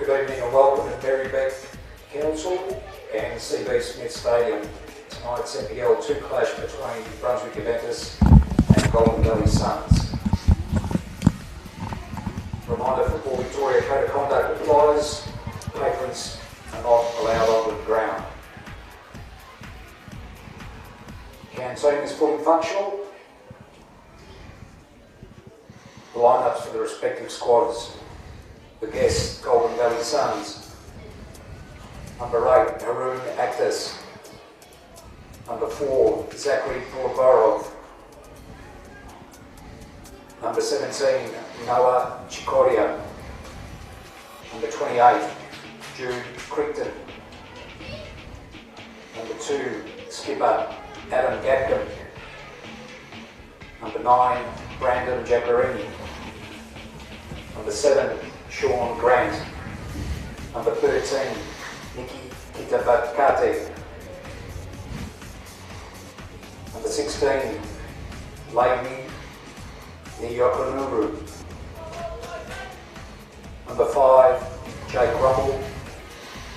Good evening and welcome to Berrybeck Council and CB Smith Stadium. Tonight's NPL 2 clash between Brunswick Juventus and Goulburn Valley Suns. Reminder for Port Victoria Code of Conduct applies. Patrons are not allowed onto the ground. Canteen is fully functional. The lineups for the respective squads. The guests, Goulburn Valley Suns. Number 8, Haroon Akhtas. Number 4, Zachary Borborov. Number 17, Noah Chikoria. Number 28, Jude Crichton. Number 2, skipper Adam Gatcombe. Number 9, Brandon Jacarini. Number 7, Sean Grant. Number 13, Nikki Kitabakate. Number 16, Laimi Niyokonuru. Number 5, Jake Rumble.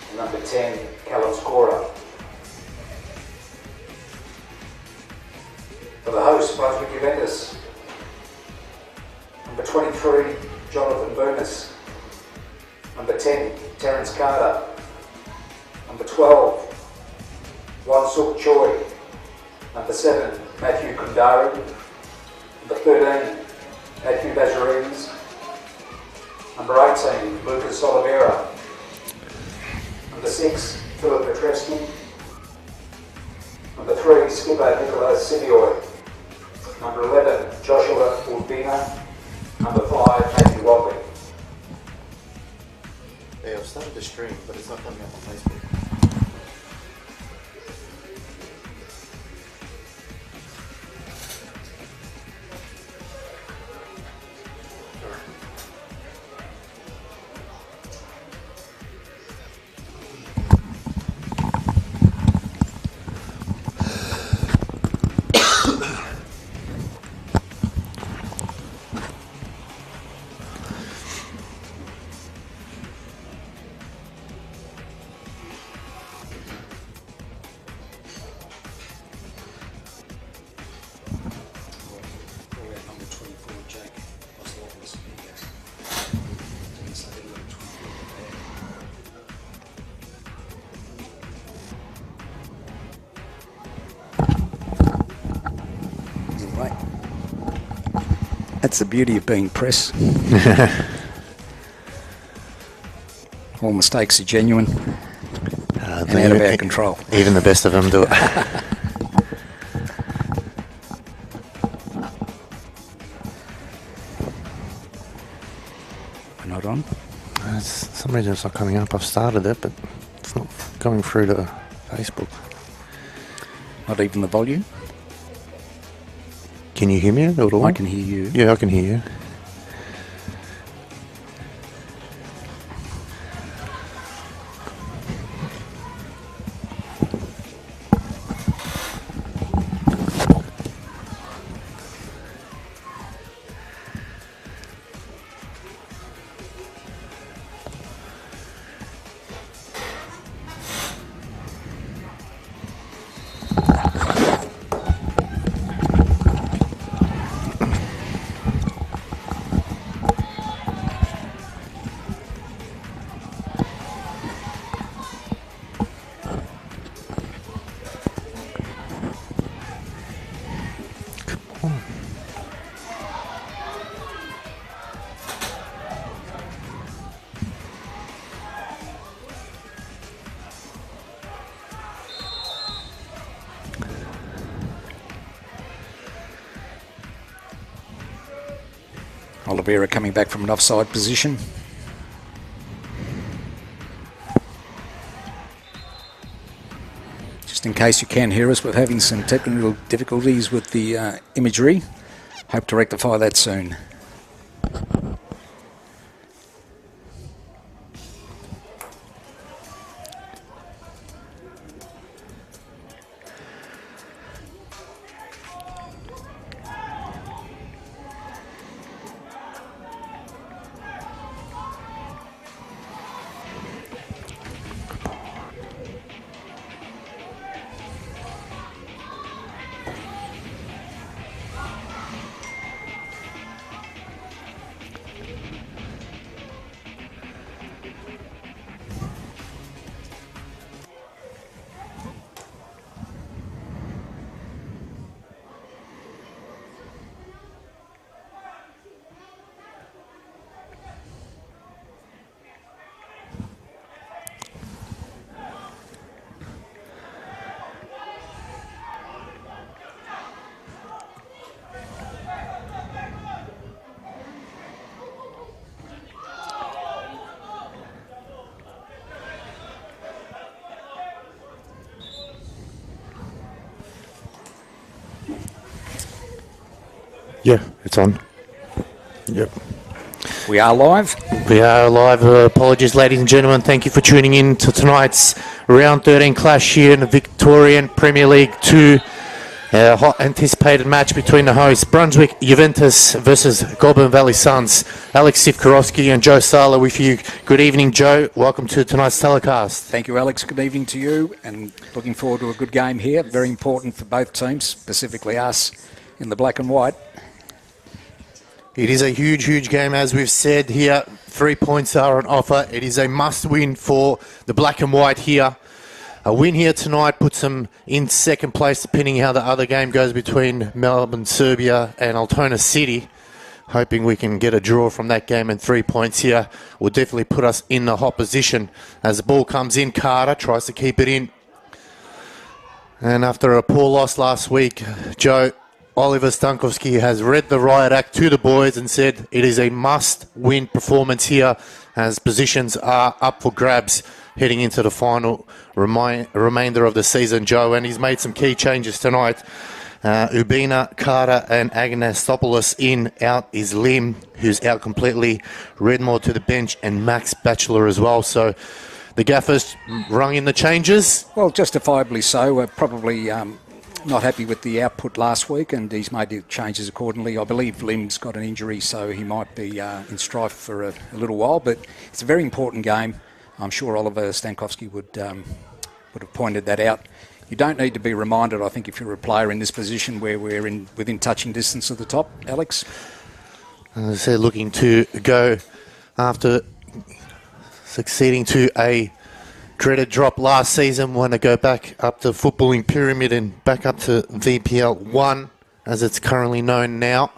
And number 10, Callum Scorer. For the host, Brunswick Juventus. Number 23, Jonathan Burness. Number 10, Terence Carter. Number 12, Wansuk Choi. Number 7, Matthew Kundari. Number 13, Matthew Bazarines. Number 18, Lucas Oliveira. Number 6, Philip Petrescu. Number 3, skipper Nicolas Sivioi. Number 11, Joshua Urbina. Number 5, Matthew Watley. Yeah, I've started the stream, but it's not coming up on Facebook. That's the beauty of being press. All mistakes are genuine and out of our control. Even the best of them do it. We're not on? For some reason it's not coming up. I've started it, but it's not going through to Facebook. Not even the volume? Can you hear me at all? I can hear you. Yeah, I can hear you. Oliveira coming back from an offside position. Just in case you can hear us, we're having some technical difficulties with the imagery. Hope to rectify that soon. It's on. Yep. We are live. We are live. Apologies, ladies and gentlemen. Thank you for tuning in to tonight's Round 13 clash here in the Victorian Premier League 2. A hot anticipated match between the hosts, Brunswick Juventus versus Goulburn Valley Suns. Alex Sivkorowski and Joe Sala with you. Good evening, Joe. Welcome to tonight's telecast. Thank you, Alex. Good evening to you, and looking forward to a good game here. Very important for both teams, specifically us in the black and white. It is a huge, huge game, as we've said here. 3 points are on offer. It is a must-win for the black and white here. A win here tonight puts them in second place, depending how the other game goes between Melbourne, Serbia and Altona City. Hoping we can get a draw from that game, and 3 points here will definitely put us in the hot position. As the ball comes in, Carter tries to keep it in. And after a poor loss last week, Joe, Oliver Stankovsky has read the riot act to the boys and said it is a must-win performance here, as positions are up for grabs heading into the final remainder of the season, Joe. And he's made some key changes tonight. Ubina, Carter and Agnastopoulos in. Out is Lim, who's out completely. Redmore to the bench, and Max Batchelor as well. So the gaffers rung in the changes. Well, justifiably so. We're probably not happy with the output last week, and he's made the changes accordingly. I believe Lim's got an injury, so he might be in strife for a little while. But it's a very important game. I'm sure Oliver Stankovsky would have pointed that out. You don't need to be reminded, I think, if you're a player in this position where we're within touching distance of the top. Alex? As I said, looking to go after succeeding to a dreaded drop last season. Want to go back up the footballing pyramid and back up to VPL 1, as it's currently known now.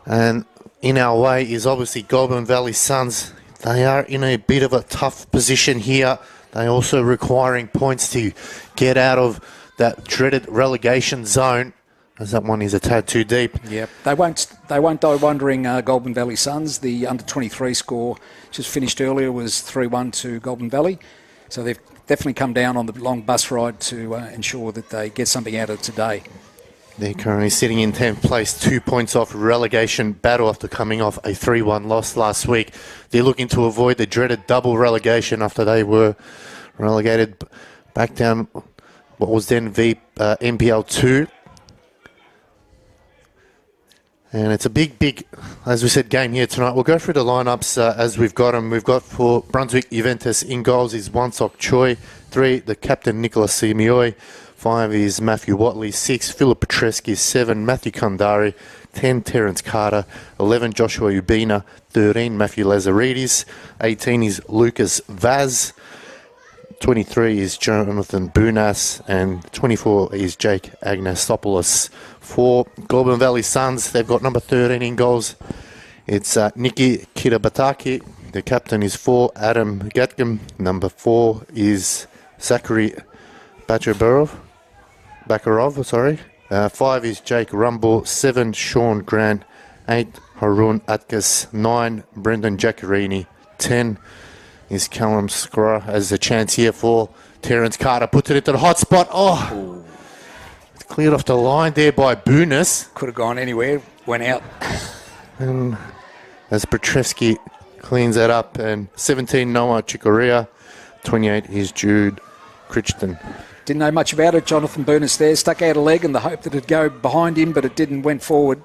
And in our way is obviously Goulburn Valley Suns. They are in a bit of a tough position here. They also requiring points to get out of that dreaded relegation zone, as that one is a tad too deep. Yeah, they won't die wondering, Goulburn Valley Suns. The under-23 score just finished earlier was 3-1 to Goulburn Valley. So they've definitely come down on the long bus ride to ensure that they get something out of today. They're currently sitting in 10th place, 2 points off relegation battle after coming off a 3-1 loss last week. They're looking to avoid the dreaded double relegation after they were relegated back down what was then MPL 2. And it's a big, as we said, game here tonight. We'll go through the lineups as we've got them. We've got for Brunswick Juventus in goals is Wansok Choi, 3, the captain Nicholas Simioi, 5 is Matthew Watley, 6 Philip Petreski, 7 Matthew Kandari, 10 Terence Carter, 11 Joshua Ubina, 13 Matthew Lazaridis, 18 is Lucas Vaz, 23 is Jonathan Bunas, and 24 is Jake Agnastopoulos. For Goulburn Valley Suns, they've got number 13 in goals. It's Nikki Kirabataki. The captain is 4, Adam Gatgam. Number 4 is Zachary Bakarov. 5 is Jake Rumble. 7, Sean Grant. 8, Harun Atkas. 9, Brendan Giaccherini. 10 is Callum Scrah. As a chance here for Terence Carter. Puts it into the hot spot. Oh! It's cleared off the line there by Bunas. Could have gone anywhere, went out. And as Petreski cleans that up. And 17, Noah Chikoria. 28 is Jude Crichton. Didn't know much about it. Jonathan Burness there stuck out a leg in the hope that it'd go behind him, but it didn't, went forward.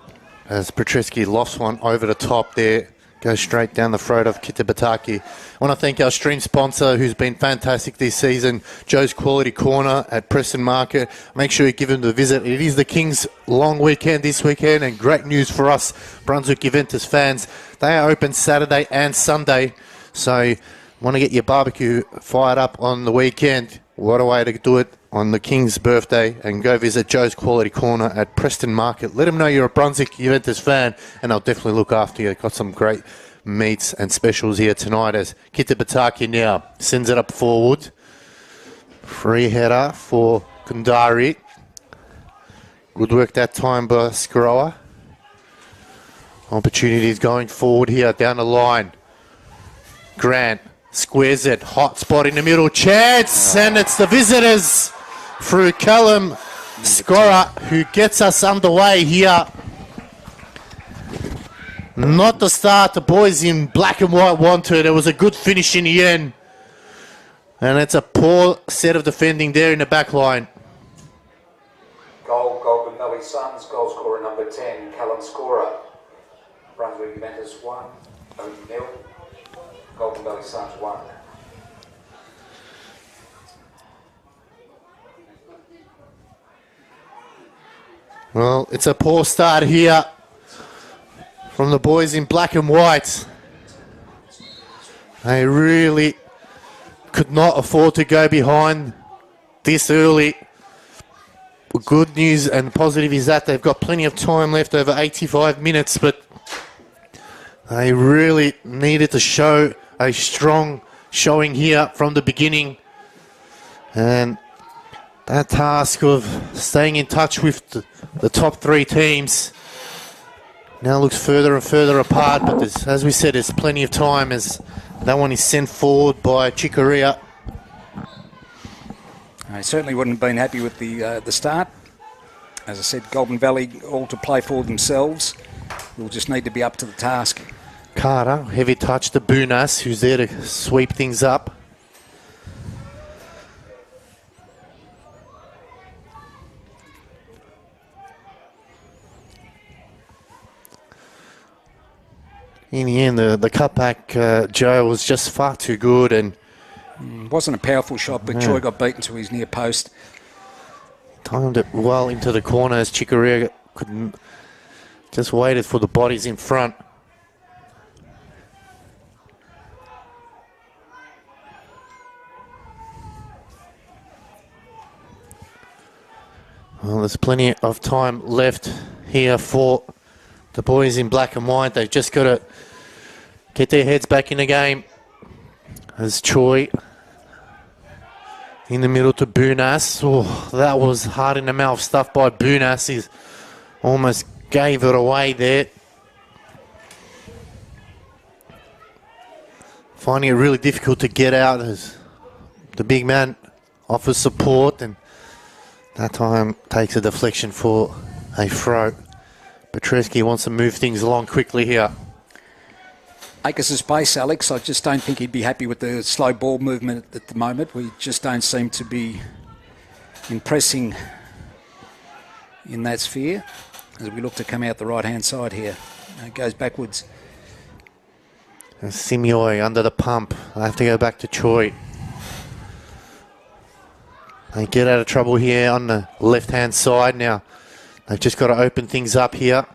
As Petreski lost one over the top there. Goes straight down the throat of Kitabataki. I want to thank our stream sponsor who's been fantastic this season, Joe's Quality Corner at Preston Market. Make sure you give them a visit. It is the Kings' long weekend this weekend, and great news for us Brunswick Juventus fans. They are open Saturday and Sunday, so want to get your barbecue fired up on the weekend. What a way to do it on the King's birthday, and go visit Joe's Quality Corner at Preston Market. Let them know you're a Brunswick Juventus fan, and they'll definitely look after you. Got some great meats and specials here tonight, as Kitabataki now sends it up forward. Free header for Kundari. Good work that time by Skroa. Opportunities going forward here down the line. Grant squares it, hot spot in the middle, chance, and it's the visitors through Callum Skora who gets us underway here Not the start the boys in black and white wanted. It was a good finish in the end. And it's a poor set of defending there in the back line. Goal, Goulburn Valley Suns, goal scorer number 10, Callum Scorer. Brunswick Juventus 1, 0. Goulburn Valley Suns 1. Well, it's a poor start here from the boys in black and white. They really could not afford to go behind this early. Good news and positive is that they've got plenty of time left, over 85 minutes, but they really needed to show a strong showing here from the beginning. And that task of staying in touch with the top three teams now looks further and further apart, but as we said, there's plenty of time as that one is sent forward by Chicoria. I certainly wouldn't have been happy with the start. As I said, Goulburn Valley all to play for themselves. We'll just need to be up to the task. Carter, heavy touch to Bunas, who's there to sweep things up. In the end, the cutback, Joe, was just far too good, and wasn't a powerful shot, but Choi got beaten to his near post. Timed it well into the corner as Chicoria couldn't, just waited for the bodies in front. Well, there's plenty of time left here for the boys in black and white. They've just got to get their heads back in the game. As Choi in the middle to Bunas. Oh, that was hard in the mouth stuff by Bunas. He almost gave it away there. Finding it really difficult to get out as the big man offers support, and that time takes a deflection for a throw. Petreski wants to move things along quickly here. Acres of space, Alex. I just don't think he'd be happy with the slow ball movement at the moment. We just don't seem to be impressing in that sphere as we look to come out the right-hand side here. It goes backwards. Simioi under the pump. I have to go back to Choi. They get out of trouble here on the left-hand side now. They've just got to open things up here.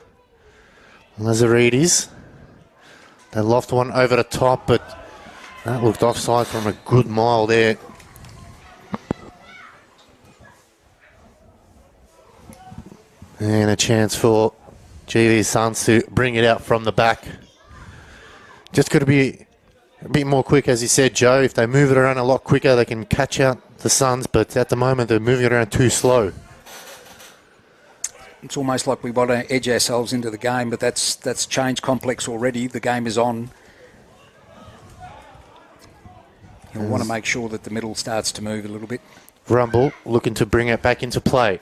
Lazaridis. They loft one over the top, but that looked offside from a good mile there. And a chance for GV Suns to bring it out from the back. Just got to be a bit more quick, as you said, Joe. If they move it around a lot quicker, they can catch out the Suns, but at the moment they're moving it around too slow. It's almost like we want to edge ourselves into the game, but that's changed complex already. The game is on. You'll want to make sure that the middle starts to move a little bit. Rumble looking to bring it back into play.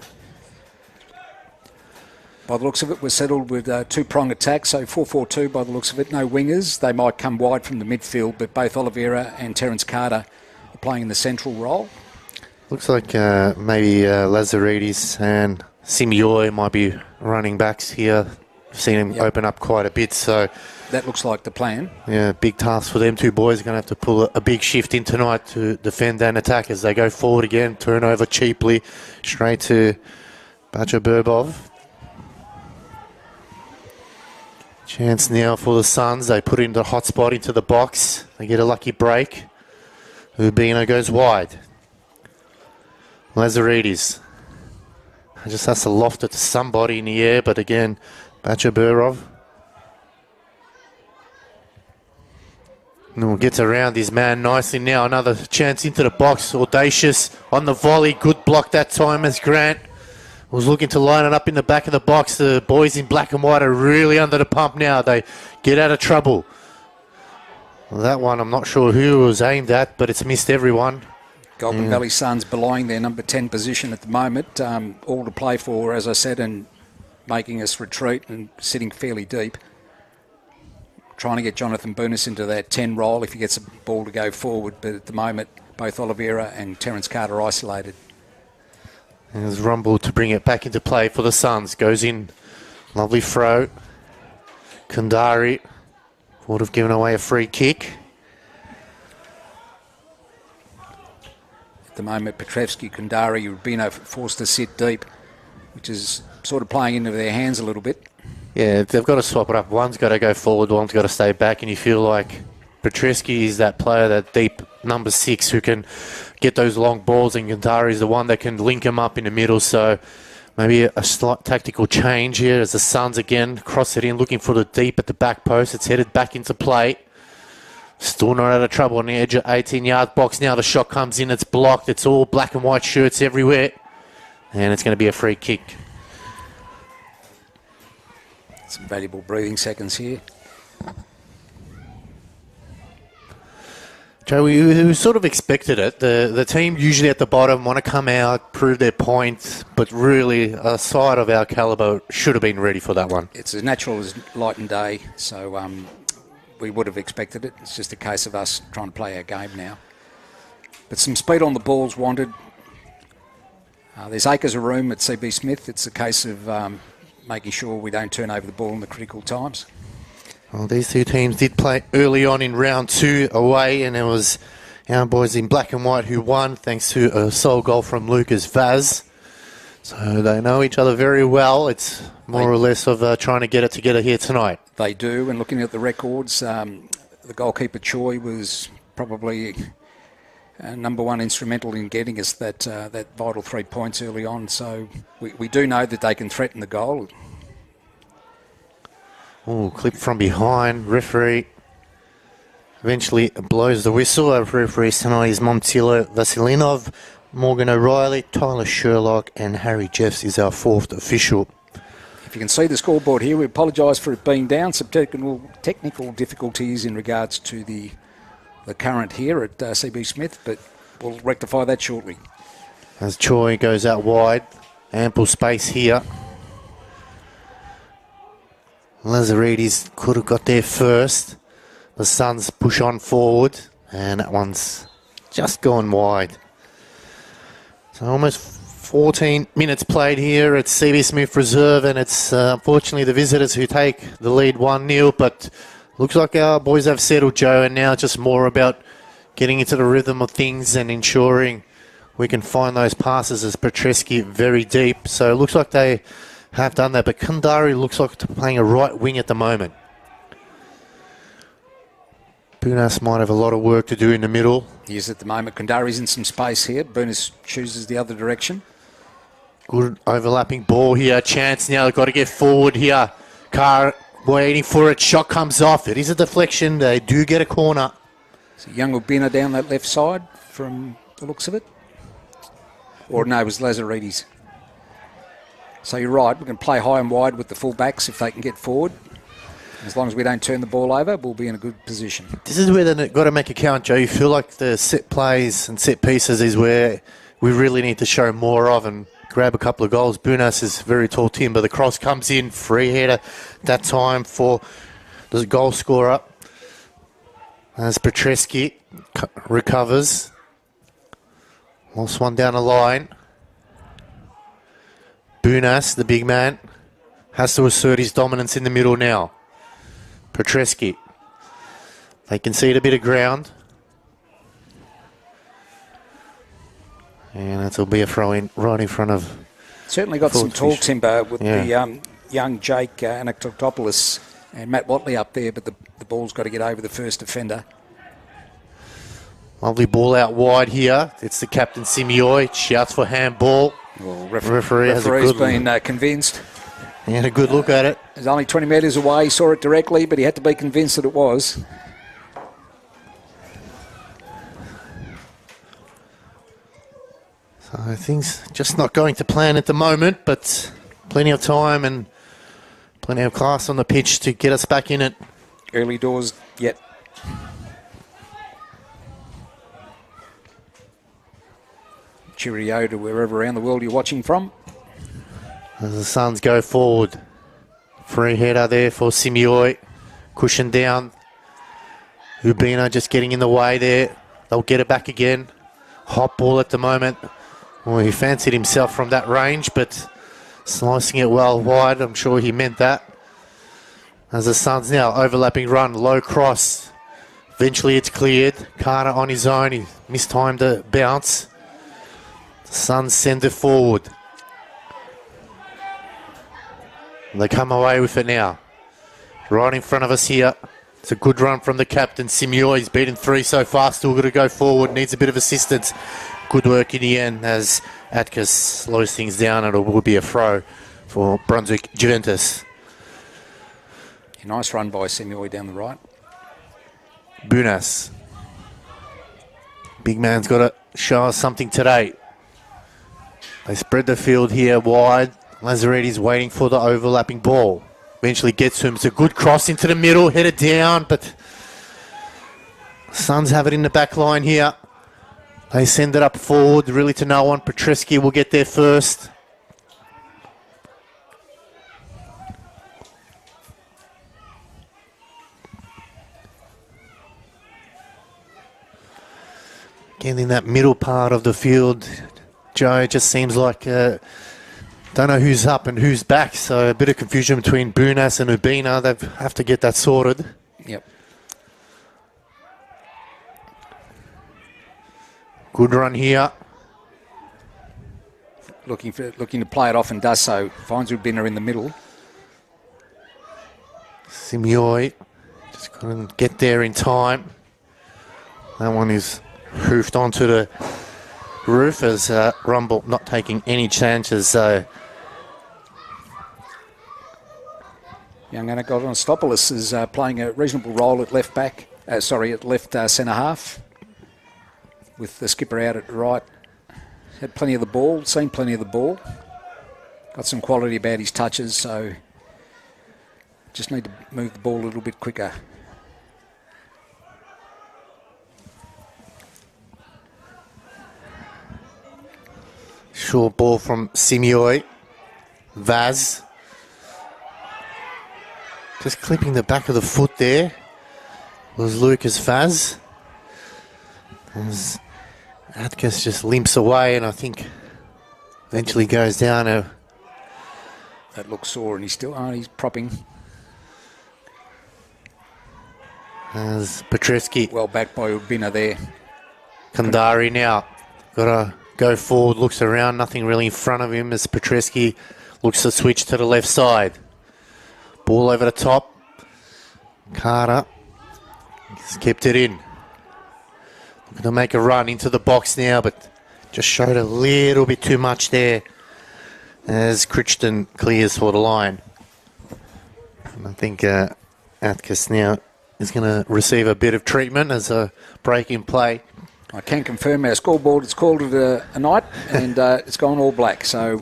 By the looks of it, we're settled with two-prong attack, so 4-4-2 by the looks of it. No wingers. They might come wide from the midfield, but both Oliveira and Terence Carter are playing in the central role. Looks like maybe Lazaridis and Simioi might be running backs here. I've seen him open up quite a bit, so that looks like the plan. Yeah, big task for them two boys. Going to have to pull a big shift in tonight to defend and attack as they go forward again. Turn over cheaply, straight to Bacha Burbov. Chance now for the Suns. They put in the hot spot into the box. They get a lucky break. Urbino goes wide. Lazaridis just has to loft it to somebody in the air, but again, Bachaburov. Gets around his man nicely now. Another chance into the box. Audacious on the volley. Good block that time as Grant was looking to line it up in the back of the box. The boys in black and white are really under the pump now. They get out of trouble. Well, that one, I'm not sure who it was aimed at, but it's missed everyone. Goulburn Valley Suns belonging their number 10 position at the moment. All to play for, as I said, and making us retreat and sitting fairly deep. trying to get Jonathan Boonis into that 10 role if he gets a ball to go forward. But at the moment, both Oliveira and Terence Carter isolated. And there's Rumble to bring it back into play for the Suns. Goes in. Lovely throw. Kundari would have given away a free kick. At the moment, Petrevski, Kundari, Rubino forced to sit deep, which is sort of playing into their hands a little bit. Yeah, they've got to swap it up. One's got to go forward, one's got to stay back, and you feel like Petrevski is that player, that deep number 6 who can get those long balls, and Kundari is the one that can link them up in the middle. So maybe a slight tactical change here as the Suns again cross it in, looking for the deep at the back post. It's headed back into play. Still not out of trouble on the edge of 18-yard box. Now the shot comes in, it's blocked. It's all black and white shirts everywhere. And it's going to be a free kick. Some valuable breathing seconds here. Joe, we sort of expected it. The team usually at the bottom want to come out, prove their point, but really a side of our calibre should have been ready for that one. It's as natural as light and day, so we would have expected it. It's just a case of us trying to play our game now. But some speed on the ball's wanted. There's acres of room at CB Smith. It's a case of making sure we don't turn over the ball in the critical times. Well, these two teams did play early on in round 2 away, and it was our boys in black and white who won thanks to a sole goal from Lucas Vaz. So they know each other very well. It's more or less of trying to get it together here tonight. They do, and looking at the records, the goalkeeper Choi was probably number 1 instrumental in getting us that vital 3 points early on. So we do know that they can threaten the goal. Oh, clip from behind. Referee eventually blows the whistle. Our referees tonight is Montilo Vasilinov, Morgan O'Reilly, Tyler Sherlock, and Harry Jeffs is our 4th official. If you can see the scoreboard here, we apologise for it being down. Some technical difficulties in regards to the current here at CB Smith, but we'll rectify that shortly. As Choi goes out wide, ample space here. Lazaridis could have got there first. The Suns push on forward, and that one's just gone wide. So almost 14 minutes played here at CB Smith Reserve, and it's unfortunately the visitors who take the lead 1-0, but looks like our boys have settled, Joe, and now just more about getting into the rhythm of things and ensuring we can find those passes as Petreski very deep. So it looks like they have done that, but Kundari looks like playing a right wing at the moment. Bunas might have a lot of work to do in the middle. He is at the moment. Kundari's in some space here. Bunas chooses the other direction. Good overlapping ball here. Chance now. They've got to get forward here. Carr waiting for it. Shot comes off. It is a deflection. They do get a corner. So young Ubina down that left side from the looks of it. Or no, it was Lazaridis. So you're right, we can play high and wide with the full-backs if they can get forward. As long as we don't turn the ball over, we'll be in a good position. This is where they've got to make a count, Joe. You feel like the set plays and set pieces is where we really need to show more of and grab a couple of goals. Bunas is very tall team, but the cross comes in, free header that time for the goal scorer. As Petreski recovers. Lost one down the line. Bunas, the big man, has to assert his dominance in the middle now. Petreski. They concede a bit of ground. And that'll be a throw-in right in front of... Certainly got some tall timber with the young Jake Anactopoulos and Matt Watley up there, but the ball's got to get over the first defender. Lovely ball out wide here. It's the captain, Simioi. Shouts for handball. Well, referee has a referee's good been convinced. He had a good look at it. He's only 20 metres away. He saw it directly, but he had to be convinced that it was. So things just not going to plan at the moment, but plenty of time and plenty of class on the pitch to get us back in it. Early doors yet. Cheerio to wherever around the world you're watching from. As the Suns go forward. Free header there for Simioi. Cushion down. Ubina just getting in the way there. They'll get it back again. Hot ball at the moment. Well, he fancied himself from that range, but slicing it well wide. I'm sure he meant that. As the Suns now overlapping run, low cross. Eventually it's cleared. Carter on his own. He mistimed the bounce. The Suns send it forward. They come away with it now. Right in front of us here. It's a good run from the captain, Simeoi. He's beaten 3 so far, still got to go forward, needs a bit of assistance. Good work in the end as Atkas slows things down, and it will be a throw for Brunswick Juventus. A nice run by Simeoi down the right. Bunas. Big man's got to show us something today. They spread the field here wide. Lazaretti's waiting for the overlapping ball. Eventually gets to him. It's a good cross into the middle, headed down, but Suns have it in the back line here. They send it up forward, really to no one. Petreski will get there first. Again, in that middle part of the field, Joe, it just seems like don't know who's up and who's back, so a bit of confusion between Bunas and Ubina. They have to get that sorted. Yep. Good run here. Looking to play it off and does so. Finds Ubina in the middle. Simeoi just couldn't get there in time. That one is hoofed onto the roof as Rumble not taking any chances. So Young Anastopoulos is playing a reasonable role at left back. At left centre half. With the skipper out at right. Had plenty of the ball, seen plenty of the ball. Got some quality about his touches, so just need to move the ball a little bit quicker. Short ball from Simeoi. Vaz. Just clipping the back of the foot there was Lucas Vaz. As Atkas just limps away, and I think eventually goes down. That looks sore, and he's propping. As Petreski. Well backed by Ubina there. Kandari now. Got to go forward, looks around, nothing really in front of him as Petreski looks to switch to the left side. Ball over the top. Carter. He's kept it in. Looking to make a run into the box now, but just showed a little bit too much there as Crichton clears for the line. And I think Atkas now is going to receive a bit of treatment as a break in play. I can confirm our scoreboard has called it a night, and it's gone all black. So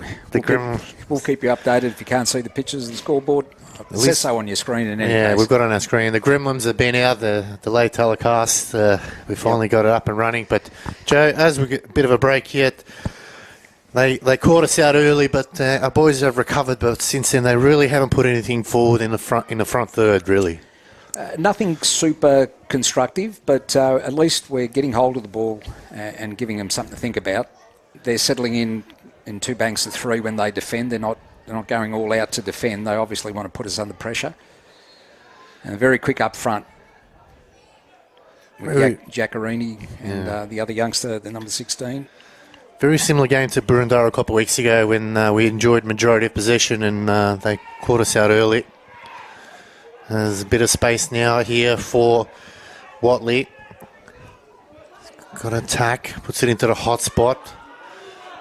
we'll keep you updated if you can't see the pictures of the scoreboard. It says so on your screen in any case. We've got it on our screen. The Gremlins have been out, the delayed telecast. We finally got it up and running. But, Joe, as we get a bit of a break here, they caught us out early, but our boys have recovered. But since then, they really haven't put anything forward in the front third, really. Nothing super constructive, but at least we're getting hold of the ball and giving them something to think about. They're settling in 2 banks of 3 when they defend. They're not going all out to defend. They obviously want to put us under pressure. And very quick up front. Giaccarini and the other youngster, the number 16. Very similar game to Burundara a couple of weeks ago when we enjoyed majority of possession and they caught us out early. There's a bit of space now here for Watley. Got to attack, puts it into the hot spot.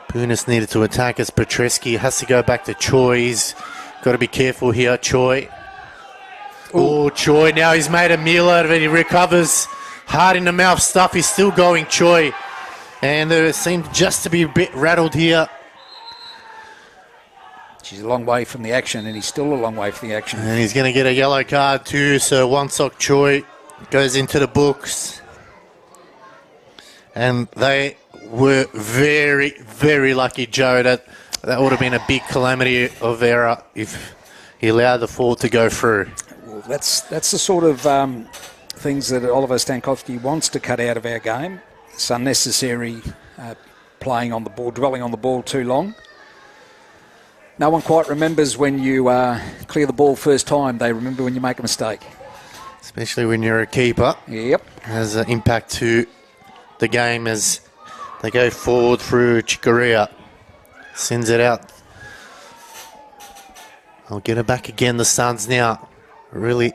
Bunas needed to attack as Petreski has to go back to Choi. He's got to be careful here, Choi. Oh, Choi, now he's made a meal out of it. He recovers. Hard in the mouth stuff. He's still going, Choi. And they seem just to be a bit rattled here. She's a long way from the action, and he's still a long way from the action. And he's going to get a yellow card too, so one sock Choi goes into the books. And they were very, very lucky, Joe. That would have been a big calamity of error if he allowed the fall to go through. Well, That's the sort of things that Oliver Stankowski wants to cut out of our game. It's unnecessary playing on the ball, dwelling on the ball too long. No one quite remembers when you clear the ball first time. They remember when you make a mistake. Especially when you're a keeper. Yep. Has an impact to the game as they go forward through Chikaria. Sends it out. I'll get it back again. The Suns now really,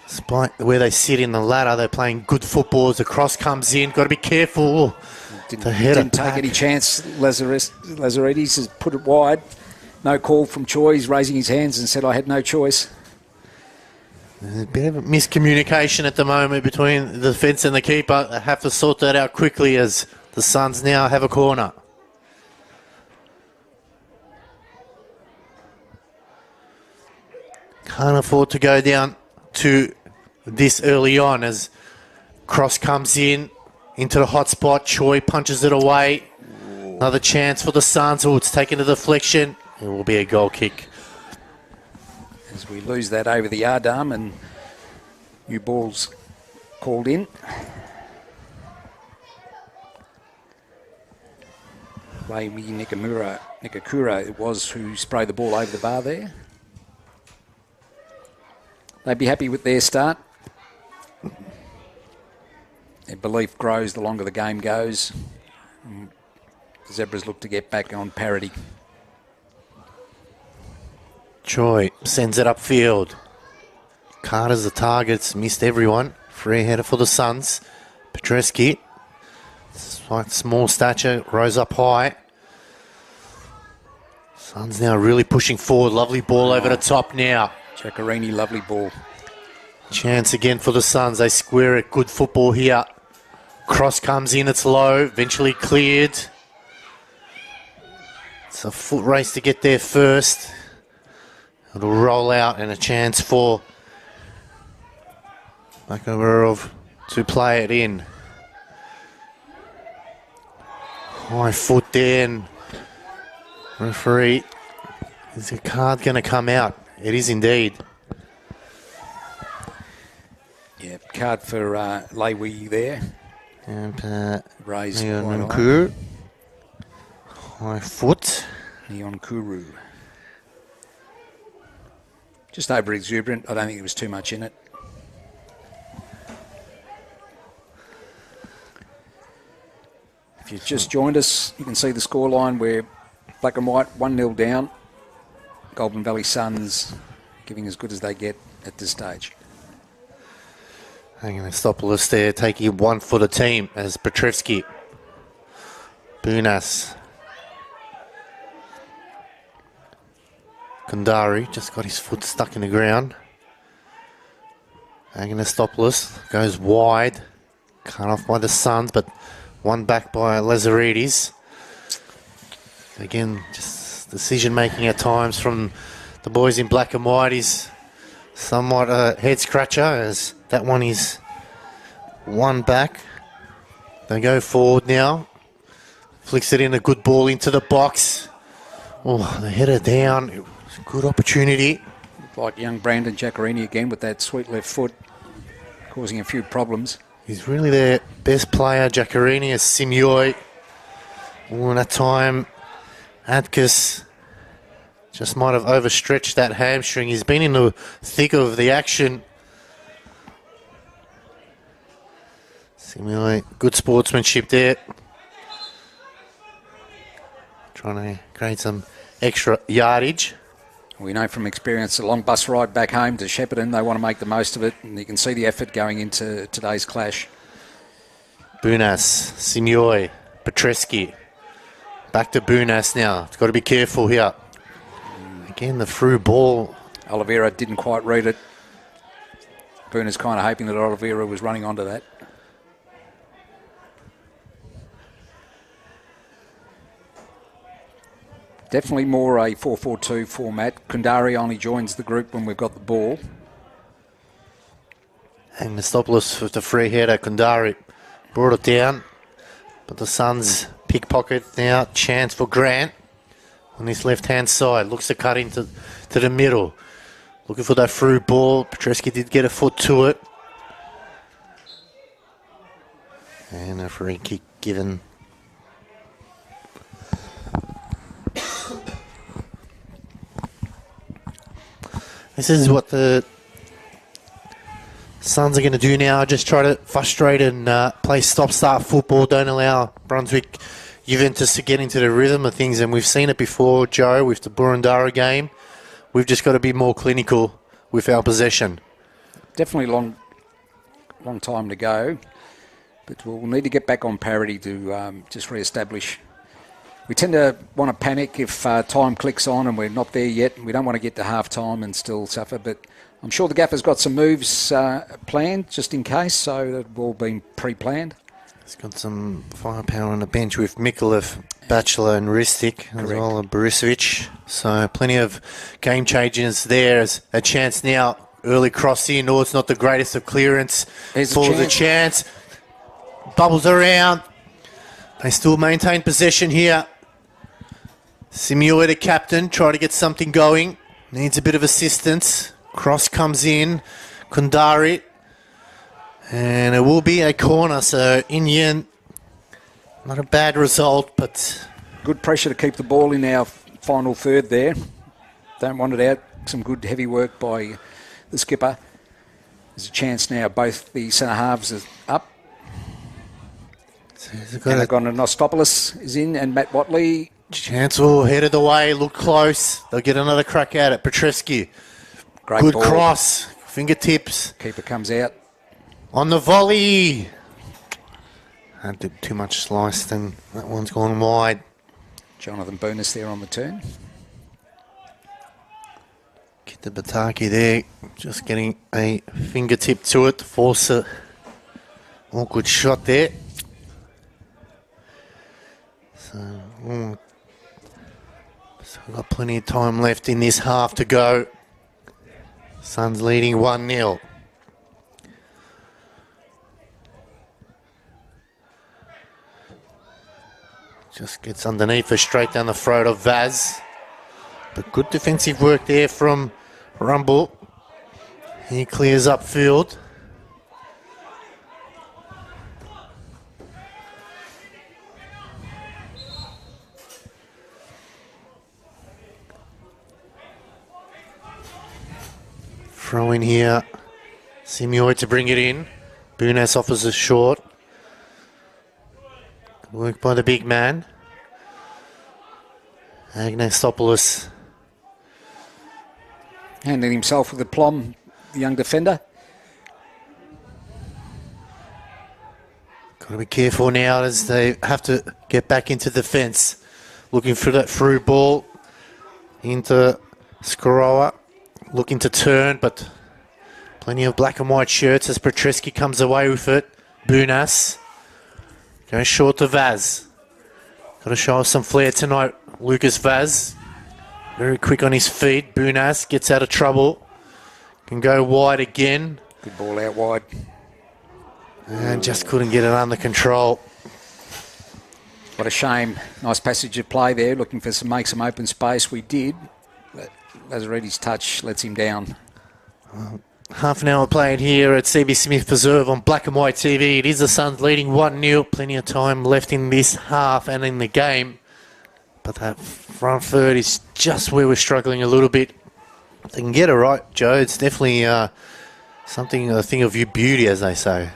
despite where they sit in the ladder, they're playing good football as the cross comes in. Got to be careful. Didn't take any chance. Lazaridis has put it wide. No call from Choi. He's raising his hands and said, I had no choice. There's a bit of a miscommunication at the moment between the defence and the keeper. They have to sort that out quickly as the Suns now have a corner. Can't afford to go down to this early on as cross comes in into the hot spot. Choi punches it away. Another chance for the Suns. Oh, it's taken a deflection. It will be a goal kick. As we lose that over the yard arm and new ball's called in. Leimi Nikakura it was who sprayed the ball over the bar there. They'd be happy with their start. Their belief grows the longer the game goes. The Zebras look to get back on parity. Choi sends it upfield. Carter's the targets, missed everyone. Free header for the Suns. Petreski, slight small stature, rose up high. Suns now really pushing forward. Lovely ball over the top now. Giaccarini, lovely ball. Chance again for the Suns. They square it. Good football here. Cross comes in. It's low. Eventually cleared. It's a foot race to get there first. It'll roll out and a chance for Makarov to play it in. High foot there and referee. Is the card going to come out? It is indeed. Yeah, card for Lewi there. And Raised Nyonkuru. High foot. Nyonkuru. Just over exuberant. I don't think there was too much in it. If you've just joined us, you can see the scoreline. We're black and white, 1-0 down. Goulburn Valley Suns giving as good as they get at this stage. Anganistopoulos there taking one for the team as Petrevski. Bunas. Kundari just got his foot stuck in the ground. Anganistopoulos goes wide. Cut off by the Suns, but one back by Lazaridis. Again, just decision making at times from the boys in black and white is somewhat a head scratcher as that one is one back. They go forward now. Flicks it in, a good ball into the box. Oh, they header down. It was a good opportunity. Like young Brandon Giaccarini again with that sweet left foot, causing a few problems. He's really their best player, Giaccarini, as Simioi. And at time, Atkus just might have overstretched that hamstring. He's been in the thick of the action. Simioi, good sportsmanship there. Trying to create some extra yardage. We know from experience a long bus ride back home to Shepparton, they want to make the most of it, and you can see the effort going into today's clash. Bunas, Simioi, Petreski. Back to Bunas now. It's got to be careful here. Again, the through ball. Oliveira didn't quite read it. Bunas kind of hoping that Oliveira was running onto that. Definitely more a 4-4-2 format. Kundari only joins the group when we've got the ball. And Mistopoulos with the free header. Kundari brought it down. But the Suns pickpocket now. Chance for Grant on his left-hand side. Looks to cut into the middle. Looking for that through ball. Petreski did get a foot to it. And a free kick given. This is what the Suns are going to do now. Just try to frustrate and play stop-start football. Don't allow Brunswick Juventus to get into the rhythm of things. And we've seen it before, Joe, with the Burundara game. We've just got to be more clinical with our possession. Definitely long time to go. But we'll need to get back on parity to just re-establish. We tend to want to panic if time clicks on and we're not there yet. We don't want to get to half-time and still suffer. But I'm sure the gaffer's got some moves planned just in case, so they've all been pre-planned. He's got some firepower on the bench with Mikulev, Batchelor and Ristic, as well as Borisovic. So plenty of game changes there. As a chance now. Early cross in. Oh, it's not the greatest of clearance. There's a chance. Bubbles around. They still maintain possession here. Simeoi, the captain, try to get something going. Needs a bit of assistance. Cross comes in. Kundari. And it will be a corner. So, in the end, not a bad result, but... Good pressure to keep the ball in our final third there. Don't want it out. Some good heavy work by the skipper. There's a chance now. Both the centre halves are up. Nostopoulos is in, and Matt Watley. Chance will head of the way, look close. They'll get another crack at it. Petreski. Great good ball. Cross. Fingertips. Keeper comes out. On the volley. I did too much slice, and that one's gone wide. Jonathan Bonus there on the turn. Get the Bataki there. Just getting a fingertip to it to force a awkward shot there. So we've got plenty of time left in this half to go. Suns leading 1-0. Just gets underneath for straight down the throat of Vaz. But good defensive work there from Rumble. He clears upfield. Throw in here. Simeoi to bring it in. Bunas offers a short. Work by the big man. Agnostopoulos. Handling himself with aplomb, the young defender. Got to be careful now as they have to get back into the fence. Looking for that through ball into Skorowa. Looking to turn, but plenty of black and white shirts as Petreski comes away with it. Bunas goes short to Vaz. Got to show us some flair tonight, Lucas Vaz. Very quick on his feet. Bunas gets out of trouble. Can go wide again. Good ball out wide. And just couldn't get it under control. What a shame. Nice passage of play there, looking for make some open space. We did. Lazaretti's touch lets him down. Half an hour played here at CB Smith Preserve on Black and White TV. It is the Suns leading 1-0. Plenty of time left in this half and in the game. But that front third is just where we're struggling a little bit. If they can get it right, Joe, it's definitely a thing of beauty, as they say.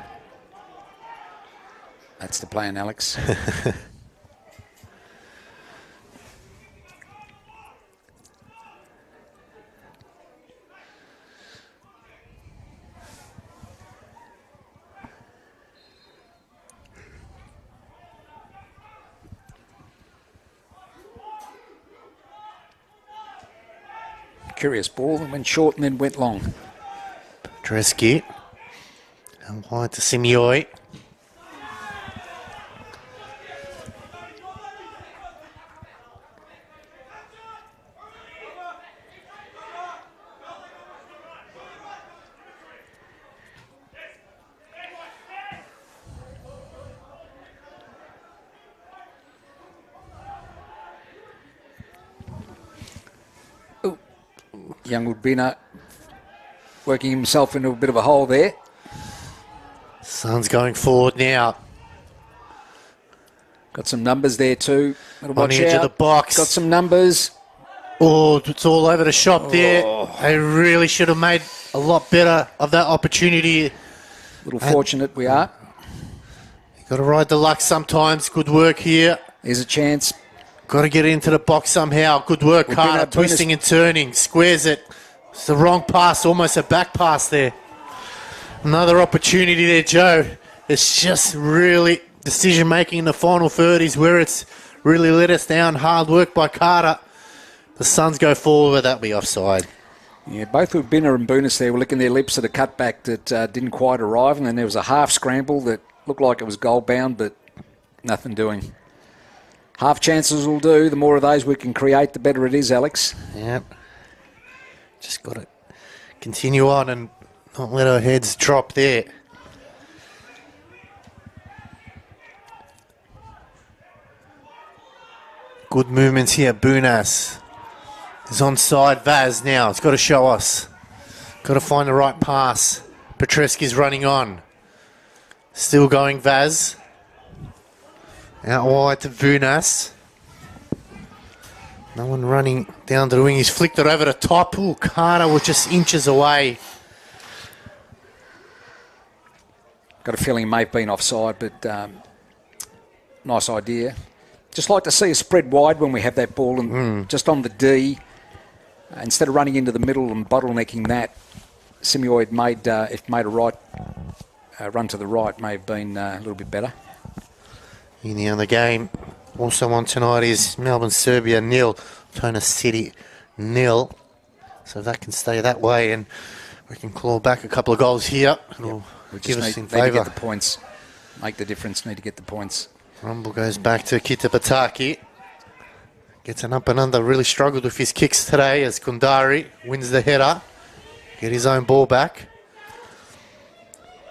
That's the plan, Alex. Curious ball and went short and then went long. Petreski. And wide to Simeoi. Young Udbina working himself into a bit of a hole there. Suns going forward now. Got some numbers there too. On the edge of the box. Got some numbers. Oh, it's all over the shop there. They really should have made a lot better of that opportunity. Little fortunate we are. You've got to ride the luck sometimes. Good work here. There's a chance. Got to get into the box somehow. Good work, Carter. Twisting and turning. Squares it. It's the wrong pass. Almost a back pass there. Another opportunity there, Joe. It's just really decision-making in the final third is where it's really let us down. Hard work by Carter. The Suns go forward. That'll be offside. Yeah, both with Binner and Boonis there were licking their lips at a cutback that didn't quite arrive, and then there was a half scramble that looked like it was goal-bound, but nothing doing. Half chances will do. The more of those we can create, the better it is, Alex. Yep. Just got to continue on and not let our heads drop there. Good movements here. Bunas is onside. Vaz now. It's got to show us. Got to find the right pass. Petreski's running on. Still going Vaz. Out wide to Bunas. No one running down the wing. He's flicked it over the top. Ooh, Carter was just inches away. Got a feeling he may have been offside, but nice idea. Just like to see a spread wide when we have that ball and just on the D. Instead of running into the middle and bottlenecking that, Simioid made, if made a right run to the right, may have been a little bit better. In the other game, also on tonight is Melbourne Serbia 0, Tona City 0. So that can stay that way and we can claw back a couple of goals here. Yep. We just need to get the points. Make the difference, need to get the points. Rumble goes back to Kitapataki. Gets an up and under. Really struggled with his kicks today as Kundari wins the header. Get his own ball back.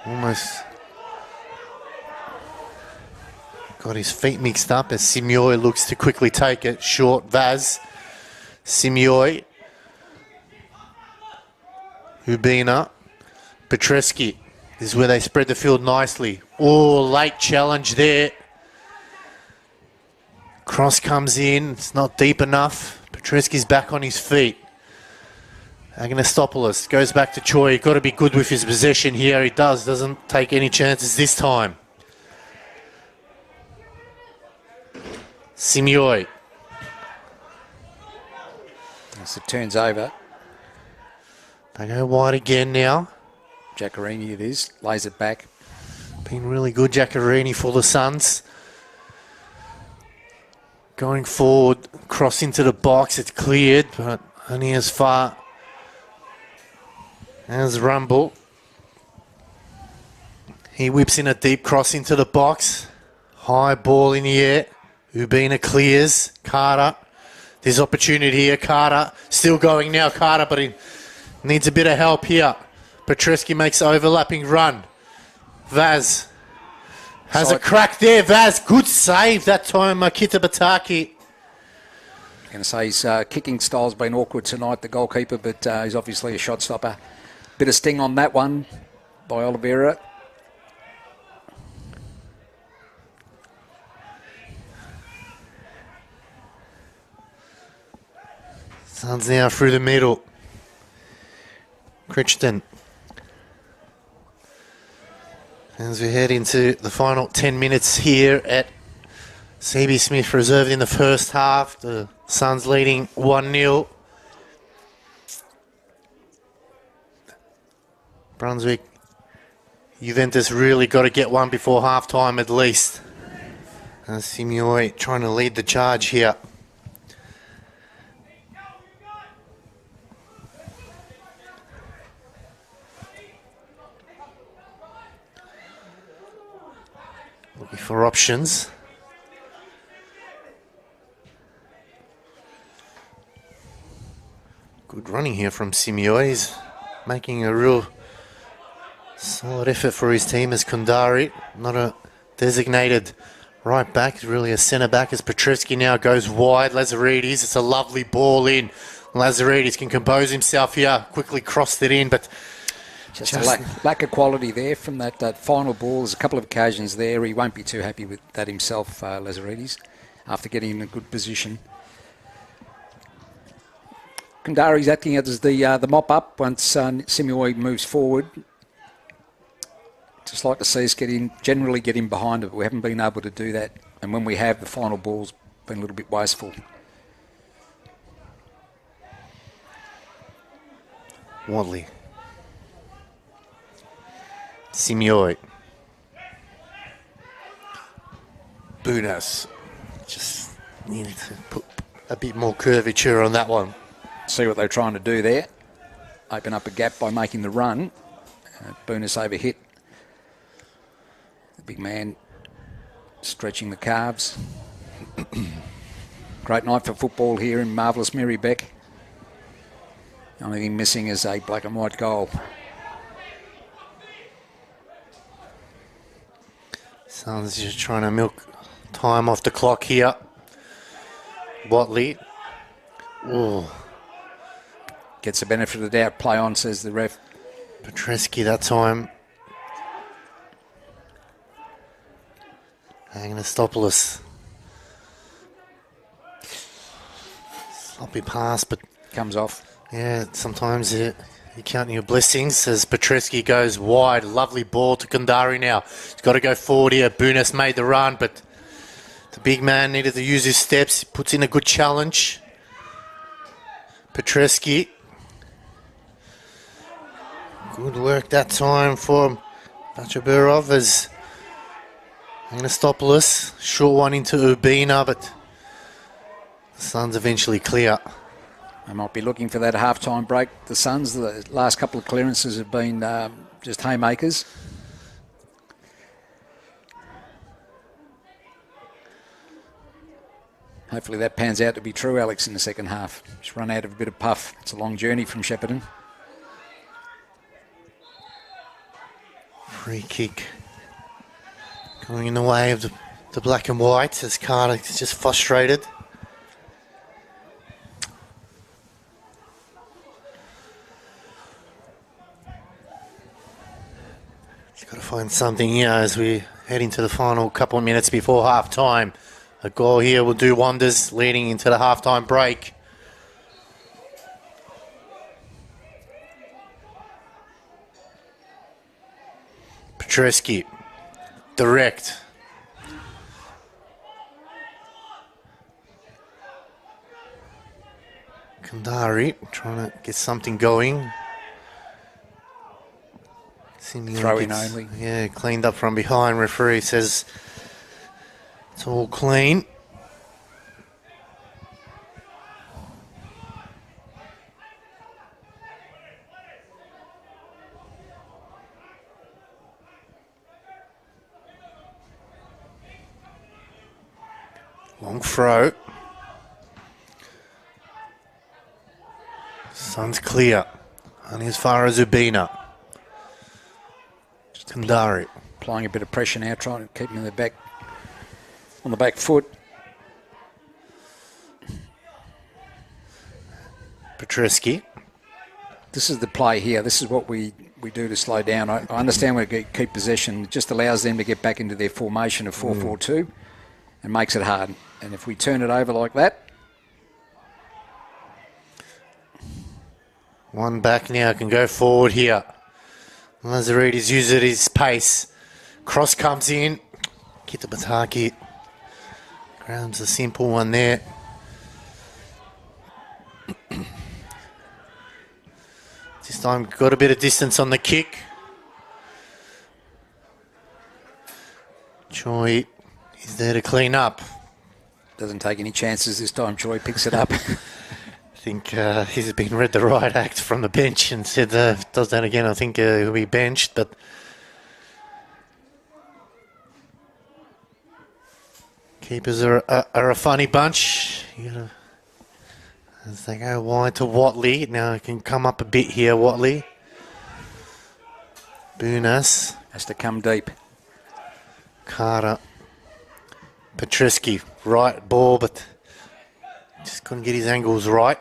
Almost got his feet mixed up as Simioi looks to quickly take it. Short Vaz. Simioi. Hubina. Petreski. This is where they spread the field nicely. Oh, late challenge there. Cross comes in. It's not deep enough. Petreski's back on his feet. Agnostopoulos goes back to Choi. Got to be good with his possession here. He doesn't take any chances this time. Simioi. As it turns over. They go wide again now. Giaccarini it is. Lays it back. Been really good, Giaccarini, for the Suns. Going forward, cross into the box. It's cleared, but only as far as Rumble. He whips in a deep cross into the box. High ball in the air. Ubina clears. Carter. There's opportunity here. Carter still going now. Carter, but he needs a bit of help here. Petreski makes an overlapping run. Vaz has a crack there. Vaz, good save that time. Makita Bataki. I'm going to say his kicking style's been awkward tonight, the goalkeeper, but he's obviously a shot stopper. Bit of sting on that one by Oliveira. Suns now through the middle. Crichton. As we head into the final 10 minutes here at CB Smith reserved in the first half. The Suns leading 1-0. Brunswick Juventus really got to get one before half-time at least. And Simioi trying to lead the charge here. Looking for options. Good running here from Simioi. He's making a real solid effort for his team as Kundari. Not a designated right back, really a centre back as Petreski now goes wide. Lazaridis, it's a lovely ball in. Lazaridis can compose himself here. Quickly crossed it in, but Just a lack of quality there from that final ball. There's a couple of occasions there. He won't be too happy with that himself, Lazaridis, after getting in a good position. Kandari's acting as the mop-up once Simoy moves forward. Just like to see us generally get in behind it, but we haven't been able to do that. And when we have, the final ball's been a little bit wasteful. Wadley. Simoy. Bunas. Just needed to put a bit more curvature on that one. See what they're trying to do there. Open up a gap by making the run. Bunas overhit. The big man stretching the calves. Great night for football here in marvellous Marybeck. The only thing missing is a black and white goal. Suns just trying to milk time off the clock here. Watley. Oh. Gets the benefit of the doubt. Play on, says the ref. Petreski that time. Anastopoulos. Sloppy pass, but comes off. Yeah, sometimes you count your blessings as Petreski goes wide. Lovely ball to Kandari now. He's got to go forward here. Bunas made the run, but the big man needed to use his steps. He puts in a good challenge. Petreski. Good work that time for Bachaburov as Anastopoulos. Short one into Urbina, but the Suns eventually clear. They might be looking for that half-time break. The Suns, the last couple of clearances have been just haymakers. Hopefully that pans out to be true, Alex, in the second half. Just run out of a bit of puff. It's a long journey from Shepparton. Free kick going in the way of the black and white as Carter is just frustrated. Got to find something here as we head into the final couple of minutes before half time. A goal here will do wonders leading into the half-time break. Petreski, direct. Kandari trying to get something going. Throw in only. Yeah, cleaned up from behind. Referee says it's all clean. Long throw. Sun's clear. Only as far as Ubina. Kandari. Applying a bit of pressure now, trying to keep him in the back, on the back foot. Petreski. This is the play here. This is what we do to slow down. I understand we keep possession. It just allows them to get back into their formation of 4-4-2 and makes it hard. And if we turn it over like that. One back now, can go forward here. Lazaridis uses his pace. Cross comes in. Kitabataki grabs a simple one there. This time got a bit of distance on the kick. Choi is there to clean up. Doesn't take any chances this time. Choi picks it up. I think he's been read the right act from the bench and said if he does that again, I think he'll be benched. But keepers are a funny bunch. As they go wide to Watley. Now it can come up a bit here, Watley. Bunas. Has to come deep. Carter. Petreski. Right ball, but just couldn't get his angles right.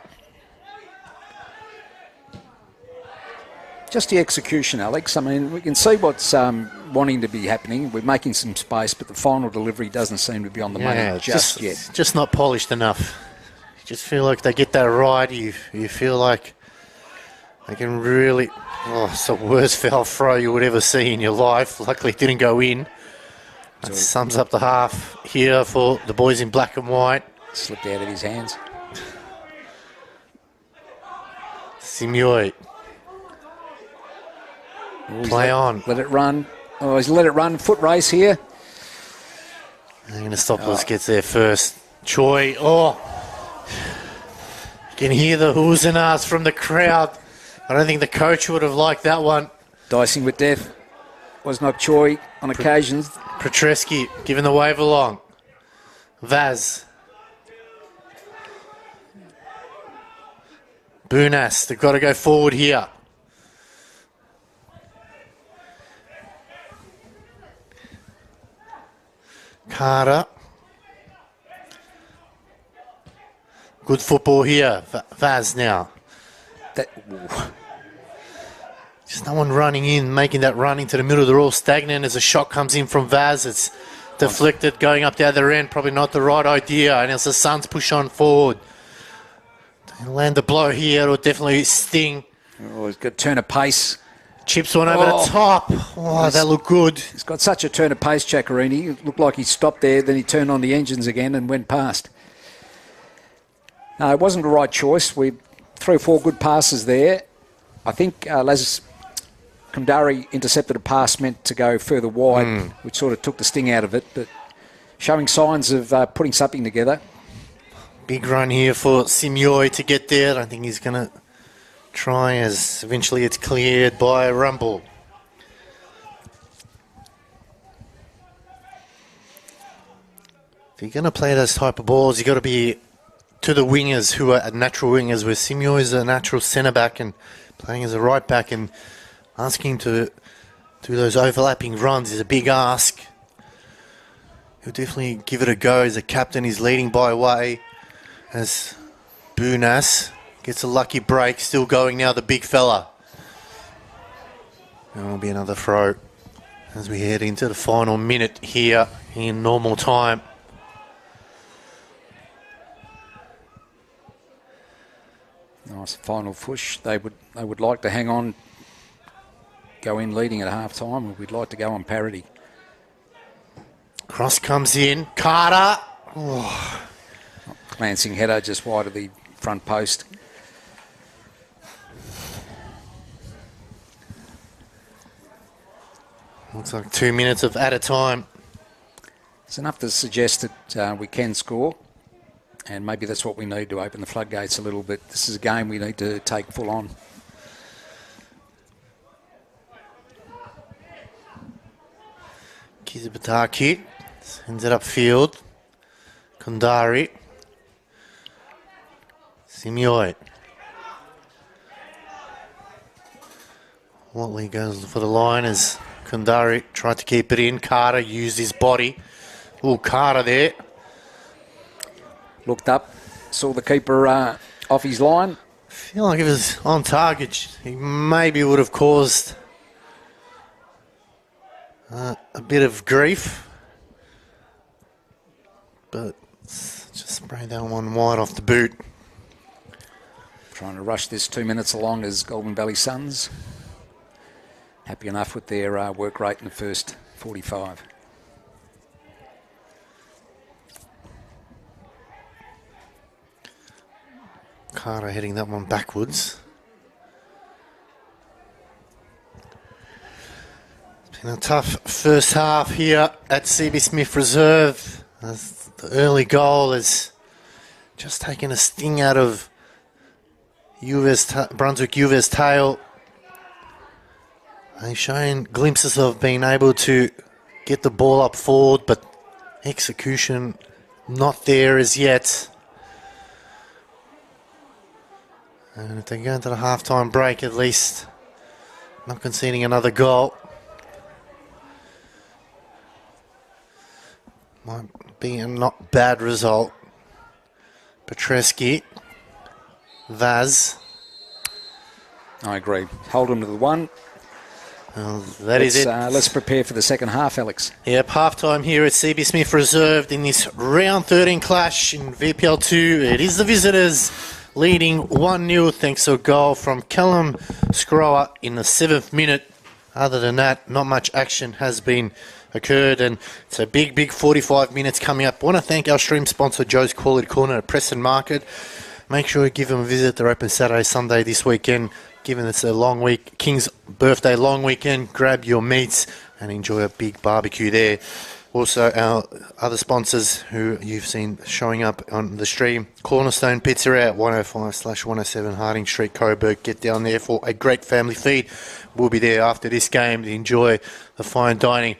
Just the execution, Alex. I mean, we can see what's wanting to be happening. We're making some space, but the final delivery doesn't seem to be on the money just yet. Just not polished enough. You just feel like they get that right. You feel like they can really... Oh, it's the worst foul throw you would ever see in your life. Luckily, it didn't go in. That sums up the half here for the boys in black and white. Slipped out of his hands. Simeoi. Play on. Let it run. Oh, he's let it run. Foot race here. Anastopoulos gets there first. Choi. Oh. You can hear the whoos and ahs from the crowd. I don't think the coach would have liked that one. Dicing with death. Was not Choi on occasions. Petreski giving the wave along. Vaz. Bunas. They've got to go forward here. Carter. Good football here. Vaz now. Just no one running in, making that run into the middle. They're all stagnant as a shot comes in from Vaz. It's deflected, going up the other end. Probably not the right idea. And as the Suns push on forward, they land the blow here. It'll definitely sting. Oh, he's got a turn of pace. Chips one over the top. Oh, that looked good. He's got such a turn of pace, Giaccherini. It looked like he stopped there, then he turned on the engines again and went past. No, it wasn't the right choice. We 3 or 4 good passes there. I think Lazarus Kundari intercepted a pass meant to go further wide, which sort of took the sting out of it, but showing signs of putting something together. Big run here for Simeoi to get there. I don't think he's going to try, as eventually it's cleared by Rumble. If you're going to play those type of balls, you've got to be to the wingers who are natural wingers, where Simeoi is a natural centre-back and playing as a right-back, and asking him to do those overlapping runs is a big ask. He'll definitely give it a go as a captain. He's leading by way as Bunas gets a lucky break. Still going now, the big fella. And it'll be another throw as we head into the final minute here in normal time. Nice final push. They would like to hang on, go in leading at half time, or we'd like to go on parity. Cross comes in. Carter. Oh. Glancing header just wide of the front post. Looks like 2 minutes of at a time. It's enough to suggest that we can score. And maybe that's what we need to open the floodgates a little bit. This is a game we need to take full on. Kizibataki sends it upfield. Kundari. Simeoi. Watley goes for the line as Kundari tried to keep it in. Carter used his body. Oh, Carter there. Looked up, saw the keeper off his line. I feel like if it was on target, he maybe would have caused a bit of grief. But just spray that one wide off the boot. Trying to rush this 2 minutes along as Goulburn Valley Suns. Happy enough with their work rate in the first 45. Carter heading that one backwards. It's been a tough first half here at CB Smith Reserve. As the early goal has just taken a sting out of Brunswick Juventus' tail. They've shown glimpses of being able to get the ball up forward, but execution not there as yet. And if they go into the halftime break, at least not conceding another goal. Might be a not bad result. Petreski. Vaz. I agree. Hold them to the one. That is it. Let's prepare for the second half, Alex. Yep, half-time here at CB Smith Reserved in this round 13 clash in VPL 2. It is the visitors leading 1-0 thanks to a goal from Callum Scrower in the 7th minute. Other than that, not much action has been occurred, and it's a big 45 minutes coming up. I want to thank our stream sponsor, Joe's Quality Corner at Preston Market. Make sure you give them a visit. They're open Saturday, Sunday this weekend. Given it's a long week, King's birthday long weekend, grab your meats and enjoy a big barbecue there. Also, our other sponsors who you've seen showing up on the stream, Cornerstone Pizzeria at 105/107 Harding Street, Coburg. Get down there for a great family feed. We'll be there after this game to enjoy the fine dining.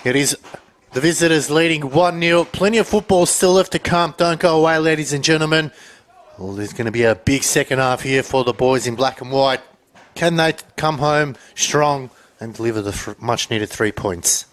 It is the visitors leading 1-0. Plenty of football still left to come. Don't go away, ladies and gentlemen. Well, there's going to be a big second half here for the boys in black and white. Can they come home strong and deliver the much-needed 3 points?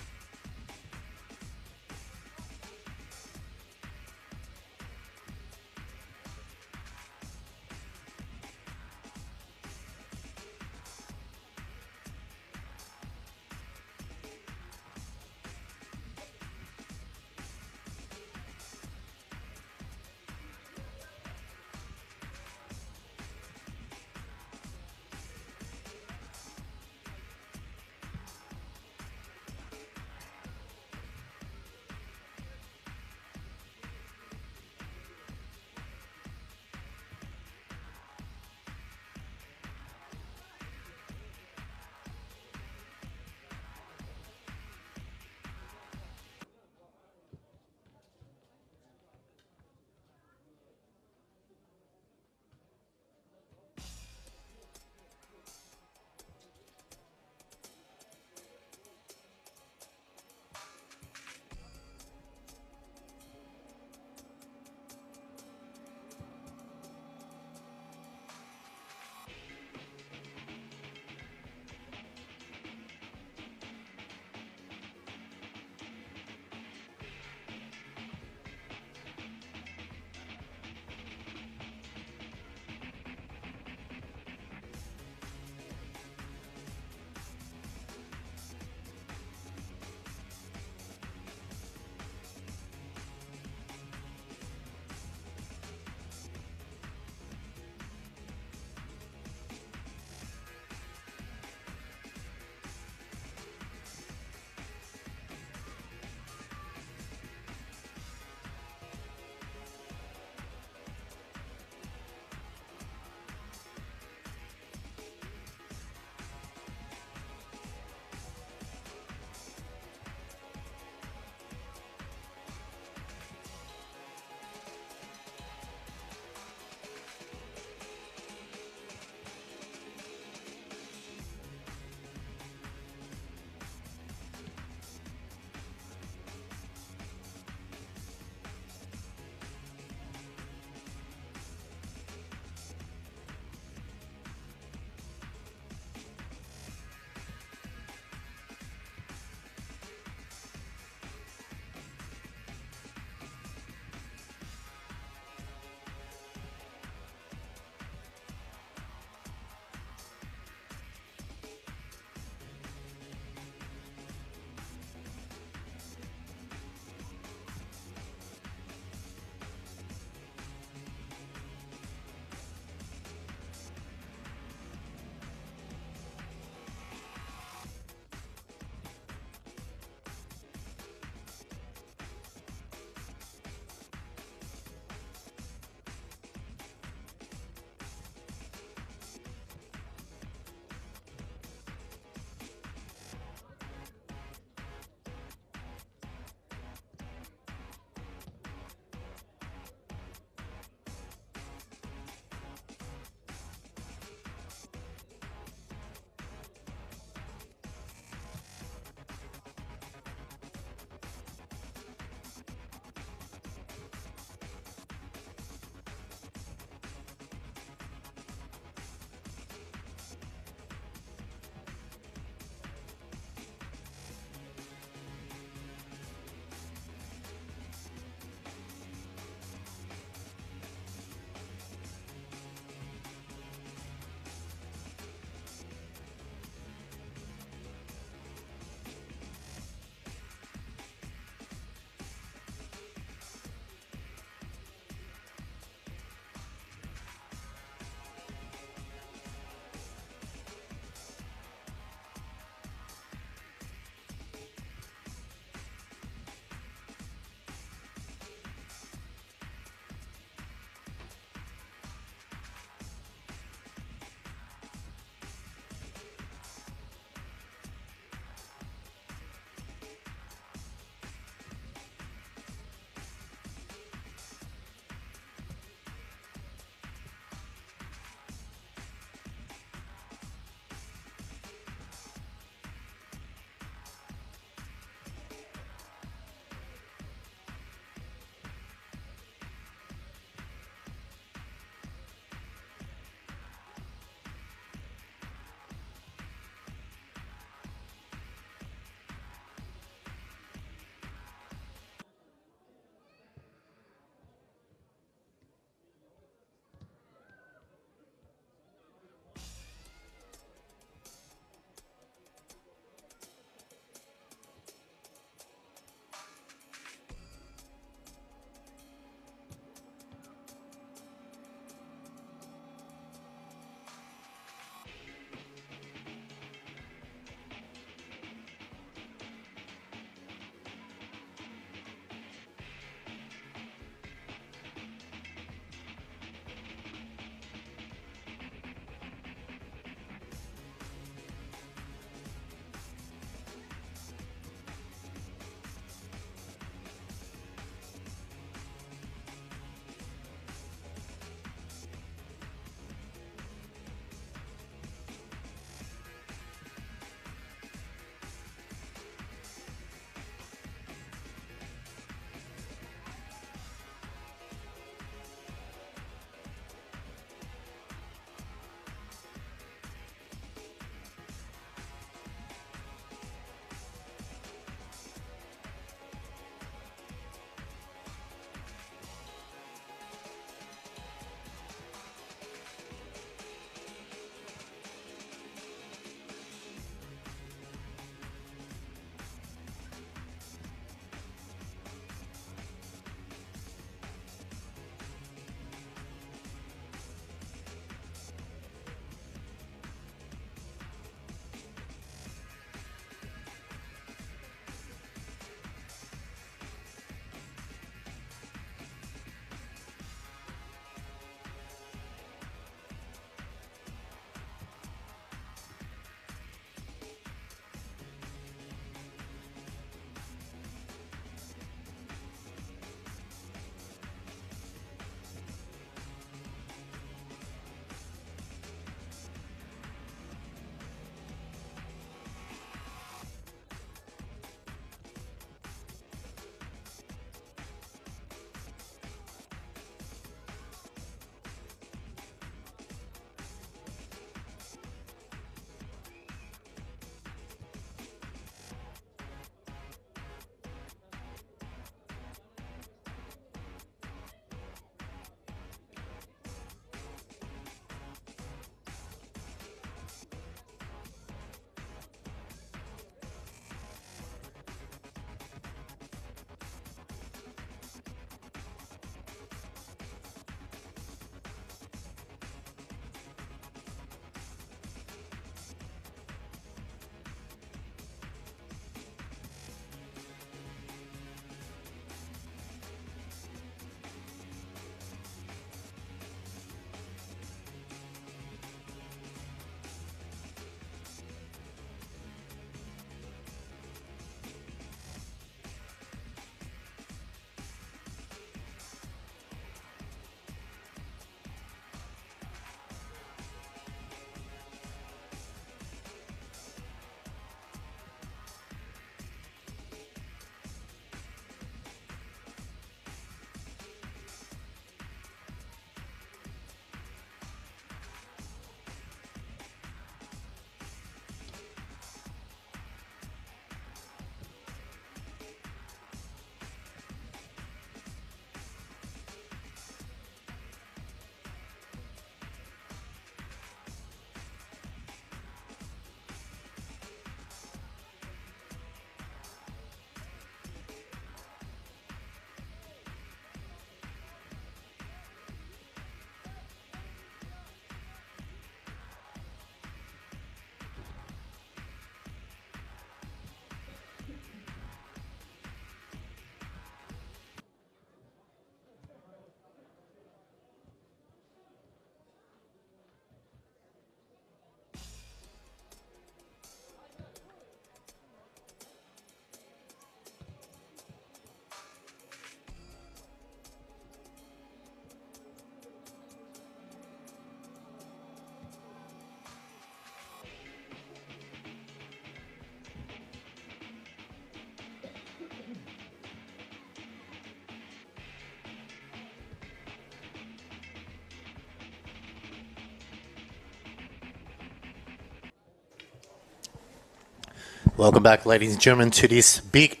Welcome back, ladies and gentlemen, to this big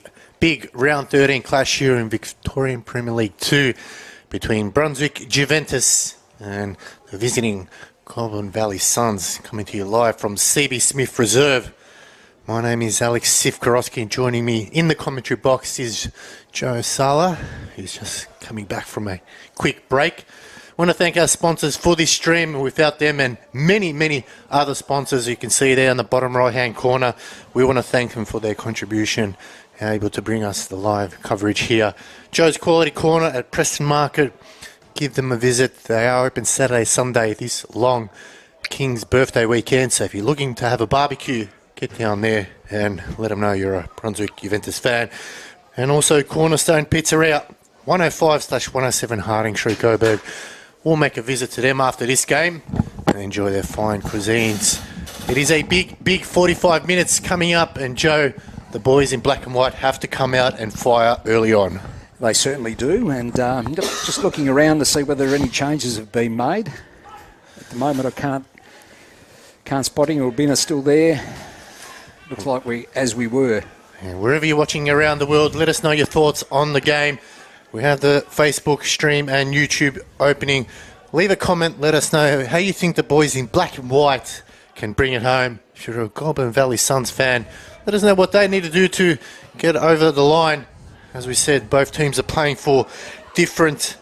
round 13 clash here in Victorian Premier League 2 between Brunswick Juventus and the visiting Goulburn Valley Suns, coming to you live from CB Smith Reserve. My name is Alex Sifkarowski, and joining me in the commentary box is Joe Sala, who's just coming back from a quick break. I want to thank our sponsors for this stream. Without them and many other sponsors you can see there in the bottom right hand corner, we want to thank them for their contribution, able to bring us the live coverage here. Joe's Quality Corner at Preston Market, give them a visit. They are open Saturday, Sunday, this long King's birthday weekend, so if you're looking to have a barbecue, get down there and let them know you're a Brunswick Juventus fan. And also Cornerstone Pizzeria, 105/107 Harding Street, Coburg. We'll make a visit to them after this game and enjoy their fine cuisines. It is a big 45 minutes coming up, and Joe, the boys in black and white have to come out and fire early on. They certainly do, and just looking around to see whether any changes have been made. At the moment, I can't spot him. Urbina's still there. Looks like we were. And wherever you're watching around the world, let us know your thoughts on the game. We have the Facebook stream and YouTube opening. Leave a comment. Let us know how you think the boys in black and white can bring it home. If you're a Goulburn Valley Suns fan, let us know what they need to do to get over the line. As we said, both teams are playing for different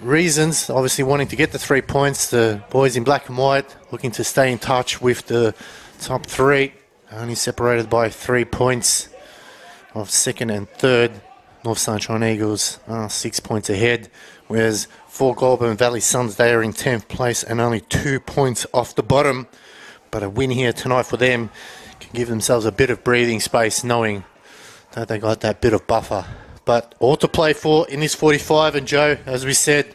reasons. Obviously wanting to get the 3 points. The boys in black and white looking to stay in touch with the top three, only separated by 3 points of second and third. North Sunshine Eagles are 6 points ahead, whereas for Goulburn Valley Suns, they are in 10th place and only 2 points off the bottom. But a win here tonight for them can give themselves a bit of breathing space, knowing that they got that bit of buffer. But all to play for in this 45, and Joe, as we said,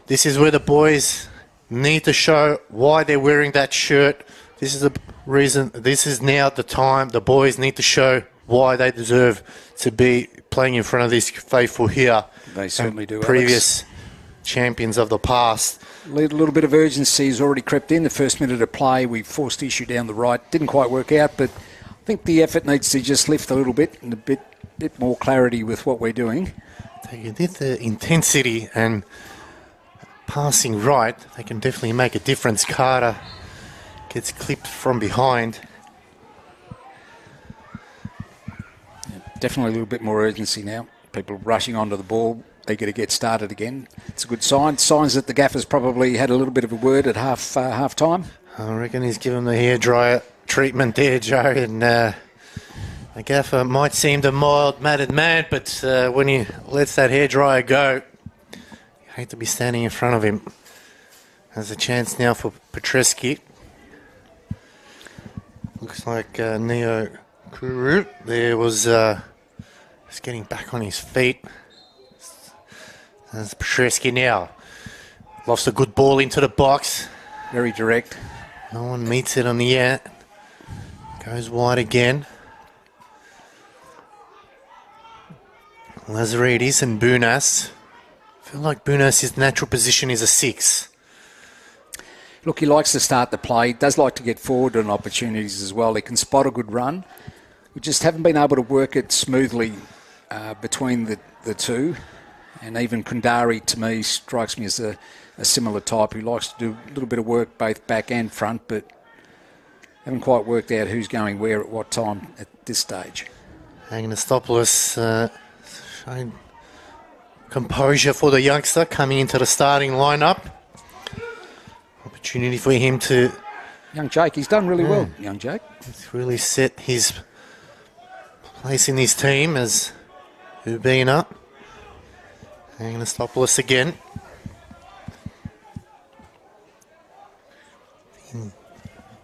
this is where the boys need to show why they're wearing that shirt. This is the reason, this is now the time the boys need to show why they deserve to be playing in front of this faithful here. They certainly do, previous champions of the past. A little bit of urgency has already crept in. The first minute of play, we forced issue down the right. Didn't quite work out, but I think the effort needs to just lift a little bit and a bit more clarity with what we're doing. They did the intensity and passing right. They can definitely make a difference. Carter gets clipped from behind. Definitely a little bit more urgency now. People rushing onto the ball, eager to get started again. It's a good sign. Signs that the gaffer's probably had a little bit of a word at half time. I reckon he's given the hairdryer treatment there, Joe. And the gaffer might seem the mild-mannered man, but when he lets that hairdryer go, you hate to be standing in front of him. There's a chance now for Petreski. Looks like Neo Kuru there was just getting back on his feet. There's Petreski now. Lost a good ball into the box. Very direct. No one meets it on the end. Goes wide again. Lazaridis and Bunas. I feel like Bunas' natural position is a 6. Look, he likes to start the play. He does like to get forward on opportunities as well. He can spot a good run. We just haven't been able to work it smoothly between the two. And even Kundari, to me, strikes me as a similar type who likes to do a little bit of work both back and front, but haven't quite worked out who's going where at what time at this stage. Anastopoulos showing composure for the youngster coming into the starting lineup. Opportunity for him to... Young Jake, he's done really well, young Jake. He's really set his place in his team as Urbina. Anastopoulos again.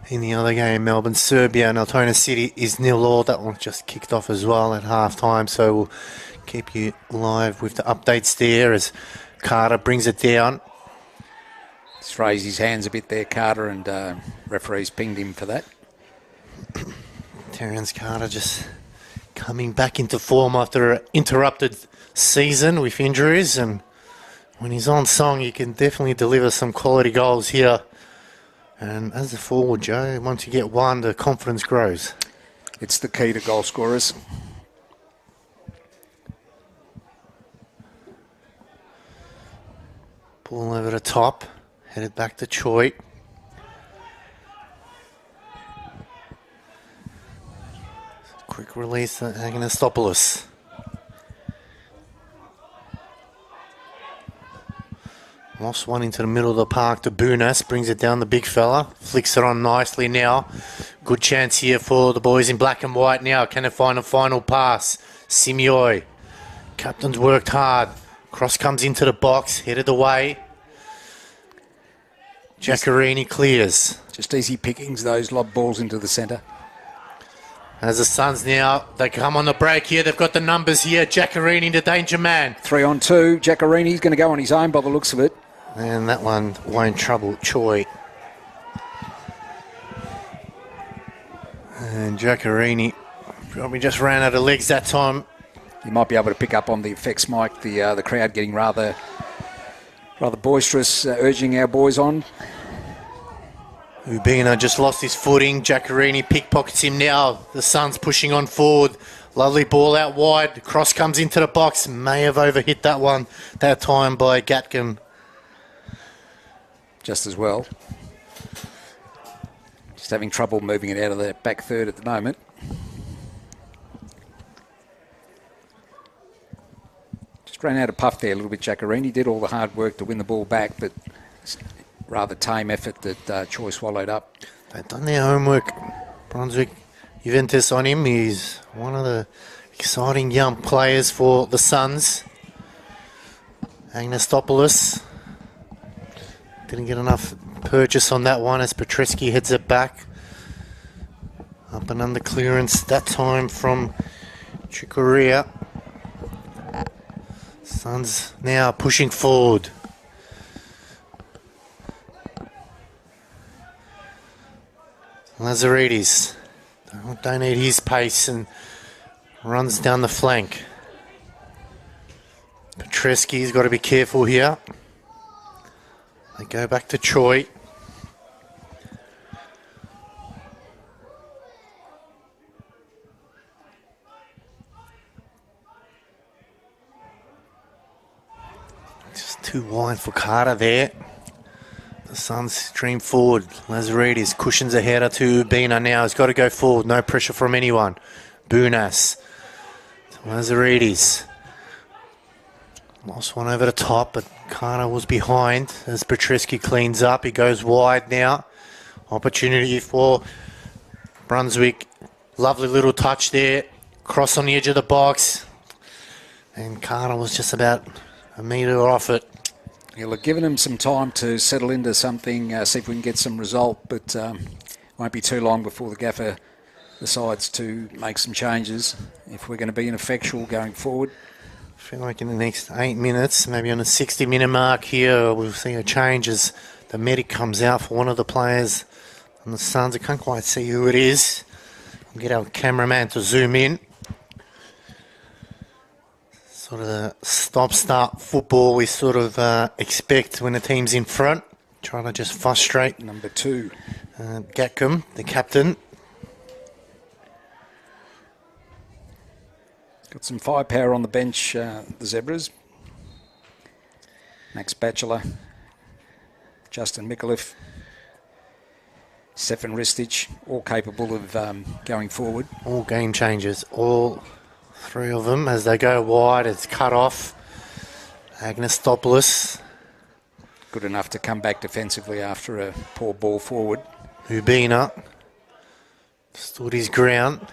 In the other game, Melbourne, Serbia and Altona City is 0-0. That one just kicked off as well at half-time, so we'll keep you live with the updates there as Carter brings it down. Just raised his hands a bit there, Carter, and referees pinged him for that. Terence Carter just coming back into form after an interrupted season with injuries, and when he's on song, he can definitely deliver some quality goals here And as a forward, Joe, once you get one, the confidence grows. It's the key to goal scorers. Ball over the top, headed back to Choi. Quick release, Agnostopoulos. Lost one into the middle of the park to Bunas, brings it down the big fella, flicks it on nicely now. Good chance here for the boys in black and white now. Can they find a final pass? Simioi. Captain's worked hard. Cross comes into the box, headed away. Giacarini clears. Just easy pickings, those lob balls into the centre. As the Suns now, they come on the break here. They've got the numbers here. Giacarini, the danger man. 3-on-2. Giacarini's going to go on his own by the looks of it. And that one won't trouble Choi. And Giacarini probably just ran out of legs that time. You might be able to pick up on the effects, Mike. The crowd getting rather boisterous, urging our boys on. Ubina just lost his footing. Giacarini pickpockets him now. The Suns pushing on forward. Lovely ball out wide. Cross comes into the box. May have overhit that one that time by Gatcombe. Just as well. Just having trouble moving it out of the back third at the moment. Just ran out of puff there a little bit, Giacarini. Did all the hard work to win the ball back, but rather tame effort that Choi swallowed up. They've done their homework. Brunswick Juventus on him. He's one of the exciting young players for the Suns. Agnostopoulos didn't get enough purchase on that one as Petreski heads it back. Up and under clearance that time from Chikoria. Suns now pushing forward. Lazaridis don't need his pace and runs down the flank. Petreski's got to be careful here. They go back to Choi. Just too wide for Carter there. The Suns stream forward. Lazaridis cushions a header to Ubina now. He's got to go forward. No pressure from anyone. Bunas. Lazaridis. Lost one over the top, but Carter was behind as Petreski cleans up. He goes wide now. Opportunity for Brunswick. Lovely little touch there. Cross on the edge of the box. And Carter was just about a metre off it. He'll have given him some time to settle into something, see if we can get some result, but won't be too long before the gaffer decides to make some changes if we're going to be ineffectual going forward. I feel like in the next 8 minutes, maybe on the 60-minute mark here, we'll see a change as the medic comes out for one of the players on the Suns. I can't quite see who it is. We'll get our cameraman to zoom in. Sort of the stop-start football we sort of expect when the team's in front. Trying to just frustrate. Number 2. Gatcombe, the captain. Got some firepower on the bench, the Zebras. Max Batchelor, Justin Mikuliff, Stefan Ristich, all capable of going forward. All game changers, all 3 of them. As they go wide, it's cut off. Agnostopoulos. Good enough to come back defensively after a poor ball forward. Ubina stood his ground.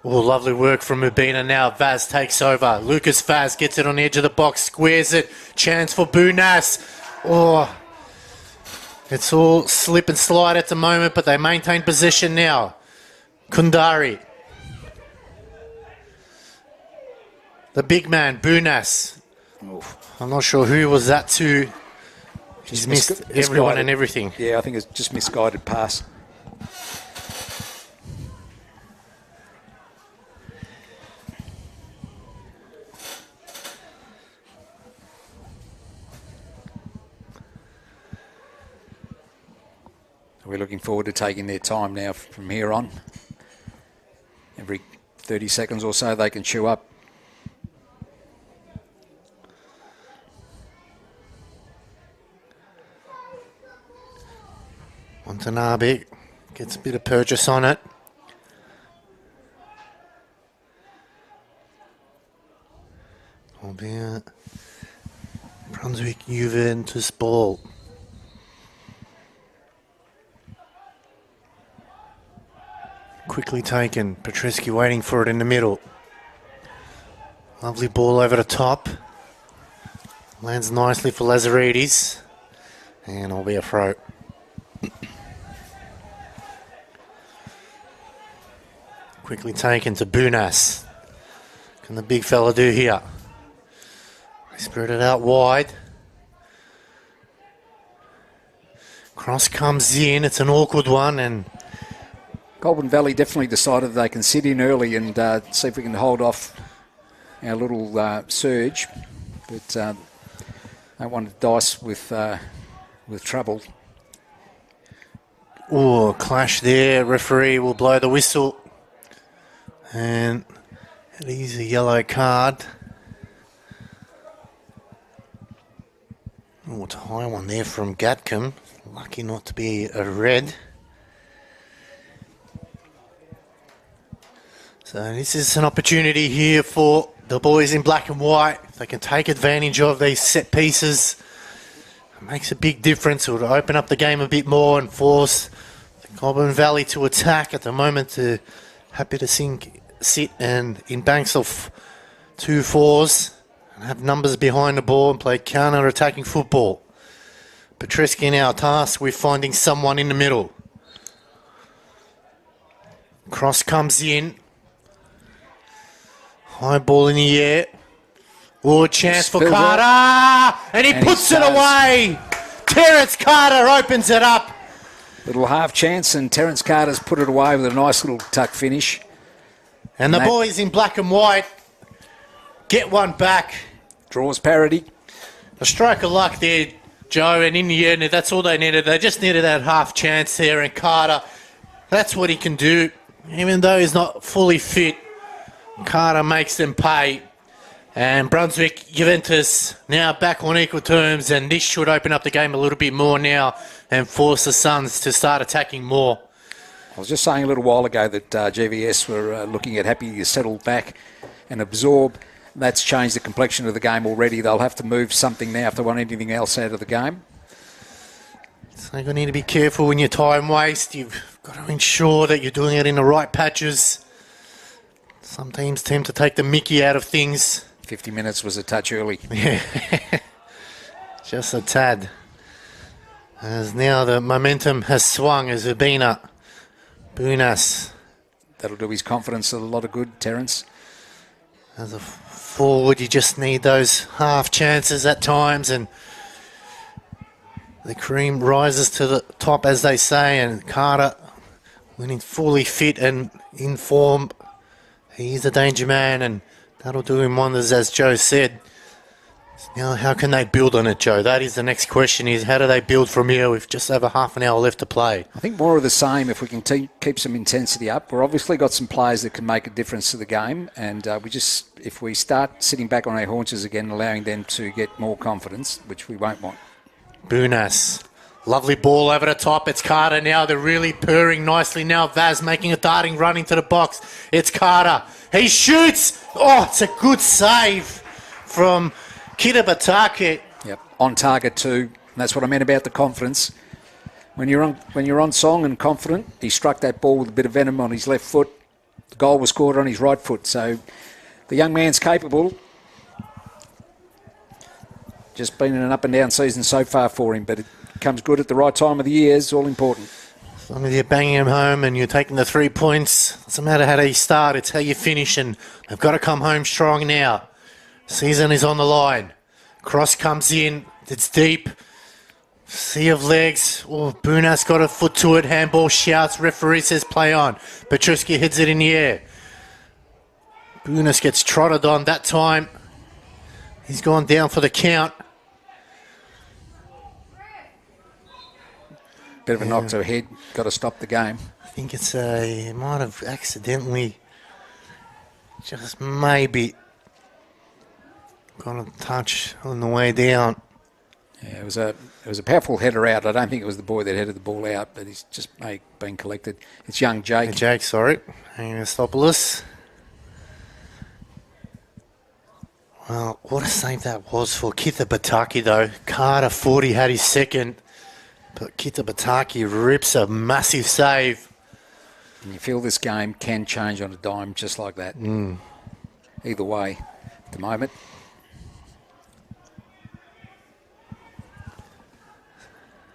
Oh, lovely work from Ubina now. Vaz takes over. Lucas Vaz gets it on the edge of the box, squares it. Chance for Bunas. Oh, it's all slip and slide at the moment, but they maintain possession now. Kundari. The big man, Bunas. I'm not sure who was that to. He's missed everyone and everything. Yeah, I think it's just misguided pass. we're looking forward to taking their time now from here on. Every 30 seconds or so they can chew up. Watanabe gets a bit of purchase on it. Albeit Brunswick Juventus ball. Quickly taken. Petrescu waiting for it in the middle. Lovely ball over the top. Lands nicely for Lazaridis. And it'll be a throw. Quickly taken to Bunas. Can the big fella do here? Spread it out wide. Cross comes in. It's an awkward one, and Goulburn Valley definitely decided they can sit in early and see if we can hold off our little surge. But they want to dice with trouble. oh, clash there. Referee will blow the whistle, and it is a yellow card. Oh, it's a high one there from Gatcombe. Lucky not to be a red. So this is an opportunity here for the boys in black and white. If they can take advantage of these set pieces, it makes a big difference. It will open up the game a bit more and force the Goulburn Valley to attack. At the moment, they're happy to sit and in banks of 2-4s. And have numbers behind the ball and play counter-attacking football. Petrescu now tasked with finding someone in the middle. Cross comes in. High ball in the air. Oh, a chance for Carter! And he puts it away! Terence Carter opens it up. Little half chance, and Terence Carter's put it away with a nice little tuck finish. And the boys in black and white get one back. Draws parity. A stroke of luck there, Joe, and in the end, that's all they needed. They just needed that half chance there, and Carter, that's what he can do. Even though he's not fully fit, Carter makes them pay. And Brunswick Juventus now back on equal terms, and this should open up the game a little bit more now and force the Suns to start attacking more. I was just saying a little while ago that GVS were looking at happy to settle back and absorb. That's changed the complexion of the game already. They'll have to move something now if they want anything else out of the game. So you're going to need to be careful when you time waste. You've got to ensure that you're doing it in the right patches. Some teams tend to take the mickey out of things. 50 minutes was a touch early. Yeah, just a tad. As now the momentum has swung as Urbina, Bunas. That'll do his confidence a lot of good, Terence. As a forward, you just need those half chances at times, and the cream rises to the top, as they say. And Carter, when he's fully fit and in form, he's a danger man, and that'll do him wonders, as Joe said. Now, how can they build on it, Joe? That is the next question, is how do they build from here with just over half an hour left to play? I think more of the same if we can keep some intensity up. We've obviously got some players that can make a difference to the game, and if we start sitting back on our haunches again, allowing them to get more confidence, which we won't want. Bunas. Lovely ball over the top. It's Carter now. They're really purring nicely now. Vaz making a darting run into the box. It's Carter. He shoots. Oh, it's a good save from Kitabatake. Yep, on target too. And that's what I meant about the confidence. When you're on song and confident, he struck that ball with a bit of venom on his left foot. The goal was scored on his right foot. So the young man's capable. Just been in an up and down season so far for him, but it comes good at the right time of the year is all important. As long as you're banging him home and you're taking the 3 points, doesn't matter how you start, it's how you finish, and they've got to come home strong now. Season is on the line. Cross comes in. It's deep. Sea of legs. Oh, Bunas got a foot to it. Handball shouts. Referee says play on. Petrescu heads it in the air. Bunas gets trotted on that time. He's gone down for the count. bit of a knock to the head. Got to stop the game. I think it's he might have accidentally just maybe got a touch on the way down. Yeah, it was a powerful header out. I don't think it was the boy that headed the ball out, but he's just been collected. It's young Jake. Hey, Jake, sorry. Anastopoulos. Well, what a save that was for Kita Bataki, though. Carter 40 had his second, but Kita Bataki rips a massive save. And you feel this game can change on a dime just like that. Either way, at the moment.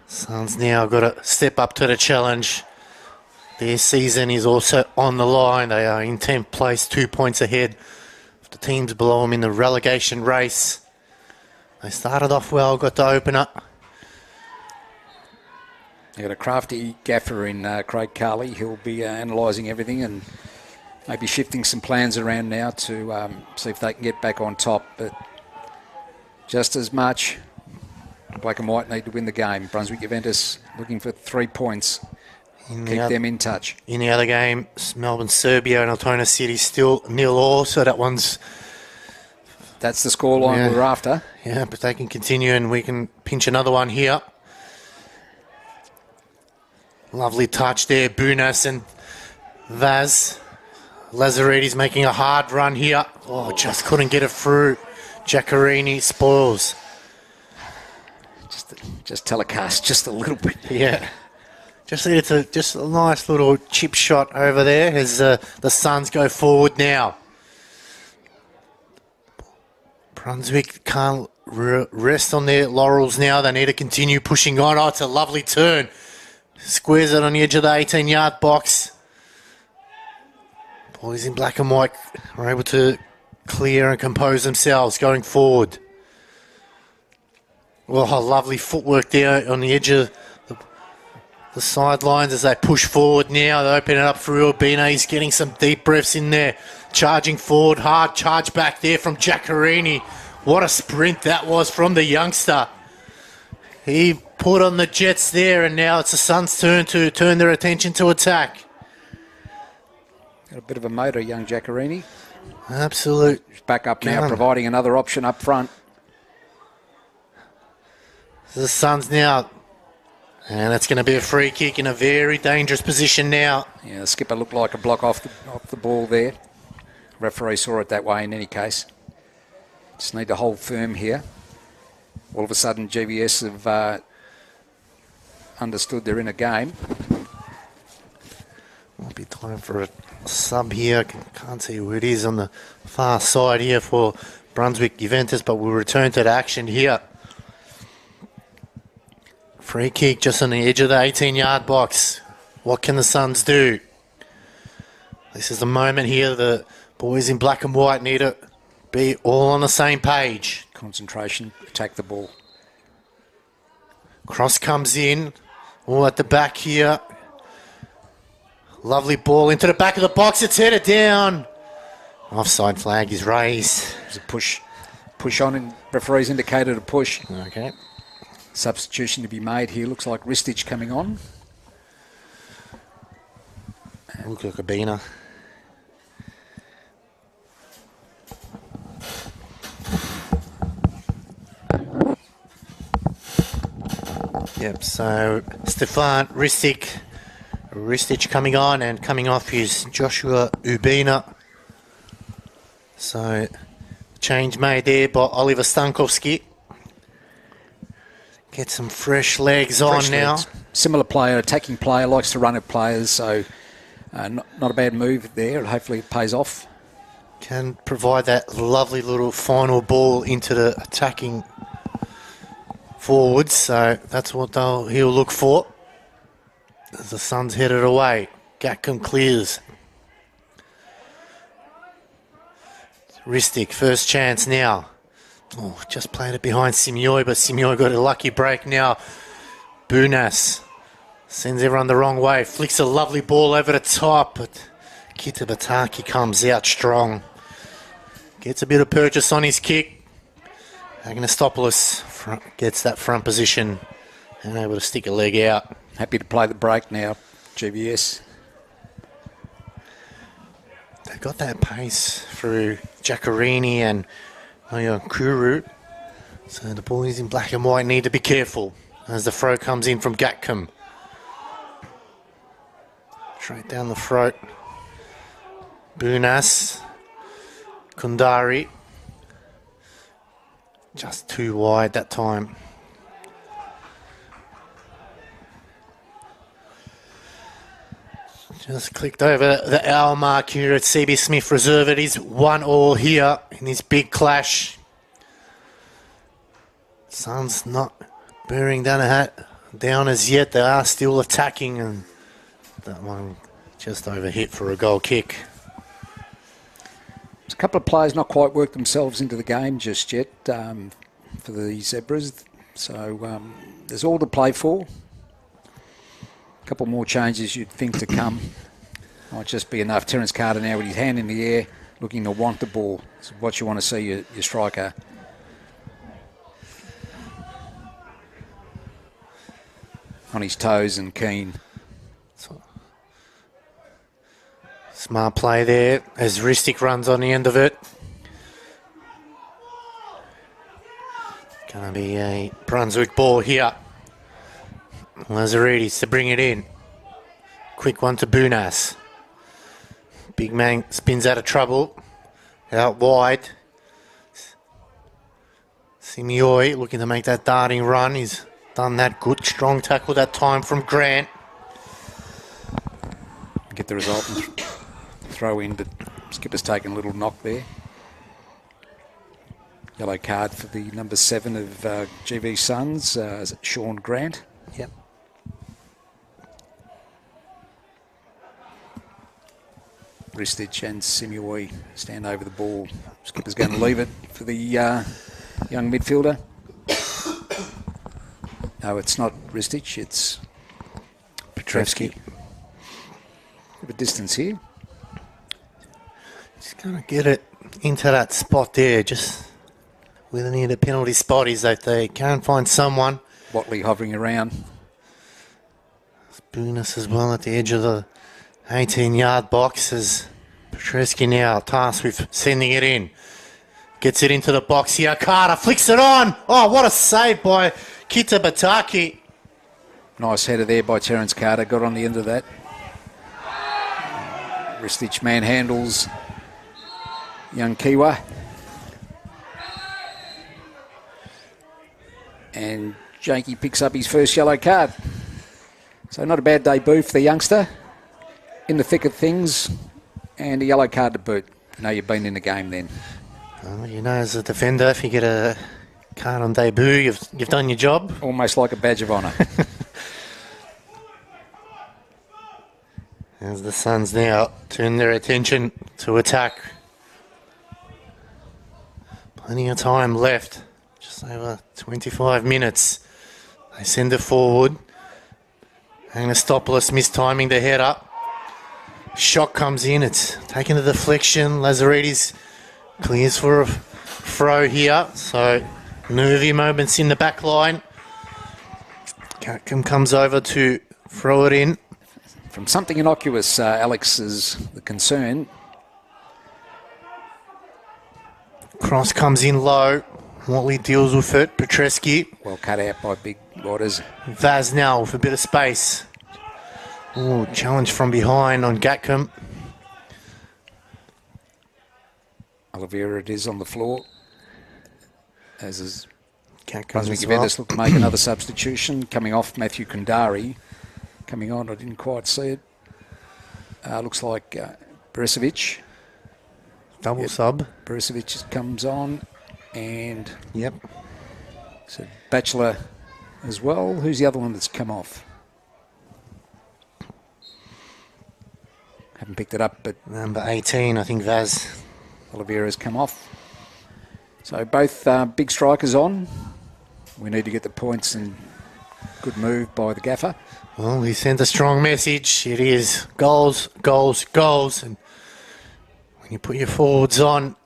Suns now got to step up to the challenge. Their season is also on the line. They are in 10th place, 2 points ahead of the teams below them in the relegation race. They started off well, got the opener. They've got a crafty gaffer in Craig Carley. He'll be analysing everything and maybe shifting some plans around now to see if they can get back on top. But just as much, Black and White need to win the game. Brunswick Juventus looking for 3 points. Keep them in touch. In the other game, Melbourne Serbia and Altona City still 0-0, so that's the scoreline we're after. Yeah, but they can continue and we can pinch another one here. Lovely touch there, Bunas and Vaz. Lazaridis making a hard run here. Oh, just couldn't get it through. Giacarini spoils. Just telecast just a little bit. Yeah. Just a nice little chip shot over there as the Suns go forward now. Brunswick can't rest on their laurels now. They need to continue pushing on. Oh, it's a lovely turn. Squares it on the edge of the 18-yard box. Boys in black and white are able to clear and compose themselves going forward. Oh, lovely footwork there on the edge of the sidelines as they push forward now. They open it up for Urbina. He's getting some deep breaths in there. Charging forward, hard charge back there from Giacarini. What a sprint that was from the youngster. He put on the Jets there, and now it's the Suns' turn to turn their attention to attack. Got a bit of a motor, young Giacarini. Absolute. He's back up now, providing another option up front. The Suns now, and it's going to be a free kick in a very dangerous position now. Yeah, the skipper looked like a block off the ball there. Referee saw it that way in any case. Just need to hold firm here. All of a sudden, GVS have understood they're in a game. Might be time for a sub here. Can't see who it is on the far side here for Brunswick Juventus, but we'll return to the action here. Free kick just on the edge of the 18-yard box. What can the Suns do? This is the moment here. The boys in black and white need to be all on the same page. Concentration, attack the ball. Cross comes in. Oh, at the back here. Lovely ball into the back of the box. It's headed down. Offside flag is raised. There's a push on, and referees indicated a push. Okay. Substitution to be made here. Looks like Ristich coming on. Looks like a Bina. Yep, so Stefan Ristich coming on, and coming off is Joshua Ubina. So change made there by Oliver Stankovski. Get some fresh legs on now. Legs. Similar player, attacking player, likes to run at players, so not a bad move there. Hopefully it pays off. Can provide that lovely little final ball into the attacking forwards, so that's what he'll look for. As the Suns headed away. Gatcombe clears. Ristic, first chance now. Oh, just played it behind Simioy, but Simioy got a lucky break now. Bunas sends everyone the wrong way. Flicks a lovely ball over the top, but Kitabataki comes out strong. Gets a bit of purchase on his kick. Agnostopoulos gets that front position and able to stick a leg out. happy to play the break now, GVS. They've got that pace through Giacorini and Kuru. So the boys in black and white need to be careful as the throw comes in from Gatcombe. Straight down the throat. Bunas. Kundari. Just too wide that time. Just clicked over the hour mark here at CB Smith Reserve. It is 1-1 here in this big clash. Suns not bearing down as yet. They are still attacking, and that one just over hit for a goal kick. There's a couple of players not quite worked themselves into the game just yet for the Zebras. So there's all to play for. A couple more changes you'd think to come. Might just be enough. Terence Carter now with his hand in the air, looking to want the ball. It's what you want to see your striker. On his toes and keen. Smart play there as Ristic runs on the end of it. Gonna be a Brunswick ball here. Lazaridis to bring it in. Quick one to Bunas. Big man spins out of trouble. Out wide. Simioi looking to make that darting run. He's done that good, strong tackle that time from Grant. Get the result and throw in, but skipper's taken a little knock there. Yellow card for the number 7 of GV Suns, is it Sean Grant? Yep. Ristich and Simioi stand over the ball. Skipper's going to leave it for the young midfielder. No, it's not Ristich, it's Petrevsky. A bit of distance here. Just going to get it into that spot there, just within the penalty spot is that they can't find someone. Watley hovering around. Bunas as well at the edge of the 18-yard box as Petreski now tasked with sending it in. Gets it into the box here. Carter flicks it on. Oh, what a save by Kita Bataki. Nice header there by Terence Carter. Got on the end of that. Ristich manhandles young Kiwa. And Janky picks up his first yellow card. So not a bad debut for the youngster. In the thick of things, and a yellow card to boot. You know you've been in the game then. Well, you know, as a defender, if you get a card on debut, you've done your job. Almost like a badge of honour. As the Suns now turn their attention to attack. Plenty of time left. Just over 25 minutes. They send it forward. Anastopoulos mistiming the header. Shot comes in. It's taken a deflection. Lazaridis clears for a throw here. So nervy moments in the back line. Gatcombe comes over to throw it in. From something innocuous, Alex, is the concern. Cross comes in low. Watley deals with it. Petreski. Well cut out by Big Waters. Vaz now with a bit of space. Ooh, challenge from behind on Gatcombe. Oliveira it is on the floor. As is Brunswick Juventus look to make another substitution. Coming off Matthew Kundari. Coming on, I didn't quite see it. Looks like Borisevic. Double sub. Borisevic comes on. And Yep. so Batchelor as well. Who's the other one that's come off? Haven't picked it up, but Number 18, I think Vaz. Oliveira's come off. So both big strikers on. We need to get the points, and good move by the gaffer. Well, he sent a strong message. It is goals, goals, goals. And when you put your forwards on,